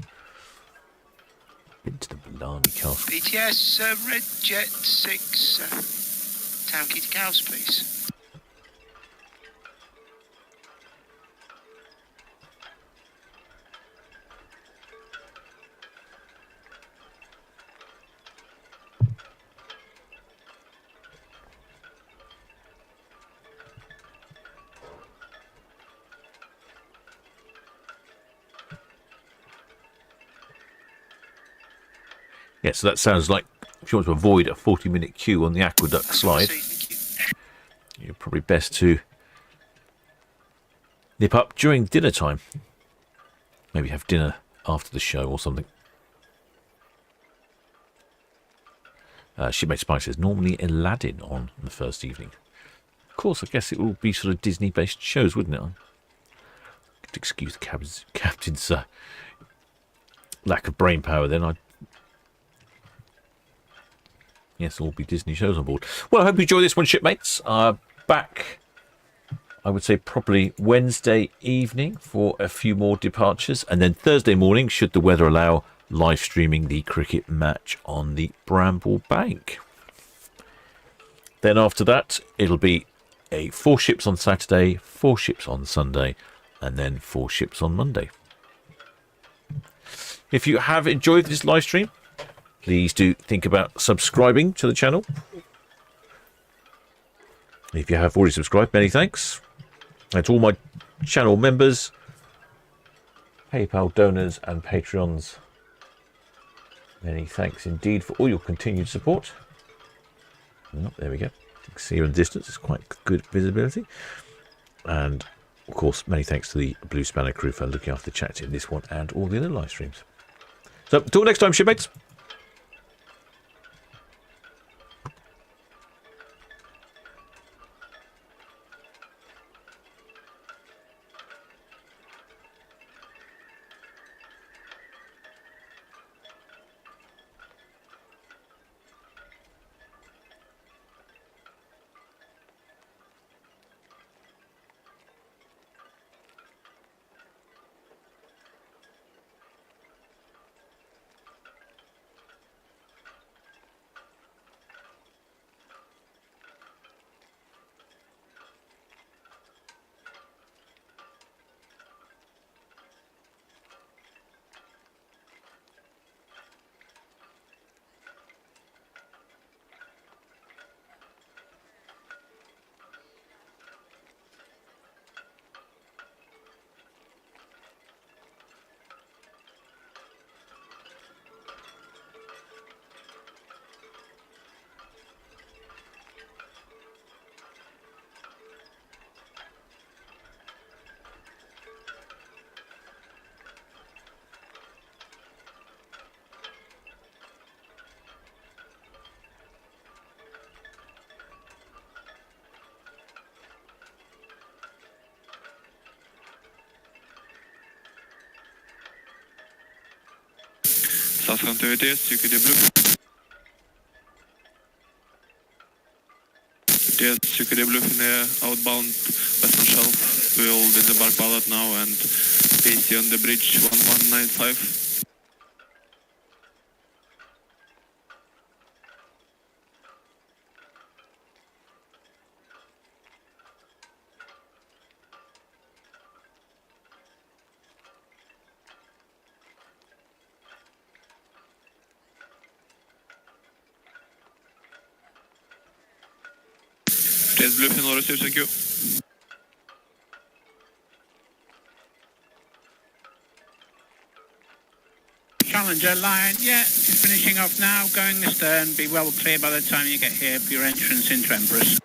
S3: Been to the Blarney Castle.
S2: BTS, Red Jet 6, Town Quay to Cows, please.
S3: Yeah, so that sounds like if you want to avoid a 40-minute queue on the aqueduct slide, you're probably best to nip up during dinner time. Maybe have dinner after the show or something. Shipmate Spike says, normally Aladdin on the first evening. Of course, I guess it will be sort of Disney-based shows, wouldn't it? Could excuse the captain's lack of brain power then. Yes, all be Disney shows on board. Well, I hope you enjoy this one, shipmates. Back, I would say, probably Wednesday evening for a few more departures. And then Thursday morning, should the weather allow, live streaming the cricket match on the Bramble Bank. Then after that, it'll be 4 ships on Saturday, 4 ships on Sunday, and then 4 ships on Monday. If you have enjoyed this live stream, please do think about subscribing to the channel. If you have already subscribed, many thanks. And to all my channel members, PayPal donors and Patreons, many thanks indeed for all your continued support. Oh, there we go. You can see here in the distance, it's quite good visibility. And of course, many thanks to the Blue Spanner crew for looking after the chat in this one and all the other live streams. So, until next time, shipmates.
S7: Southampton VTS, UKD Bluefin. VTS, UKD Bluefin outbound Western Shelf. We'll disembark pilot now and AC on the bridge 1195. VTS Bluefin will receive, thank you.
S5: Challenger line, yeah, just finishing off now, going astern. Be well clear by the time you get here for your entrance into Empress.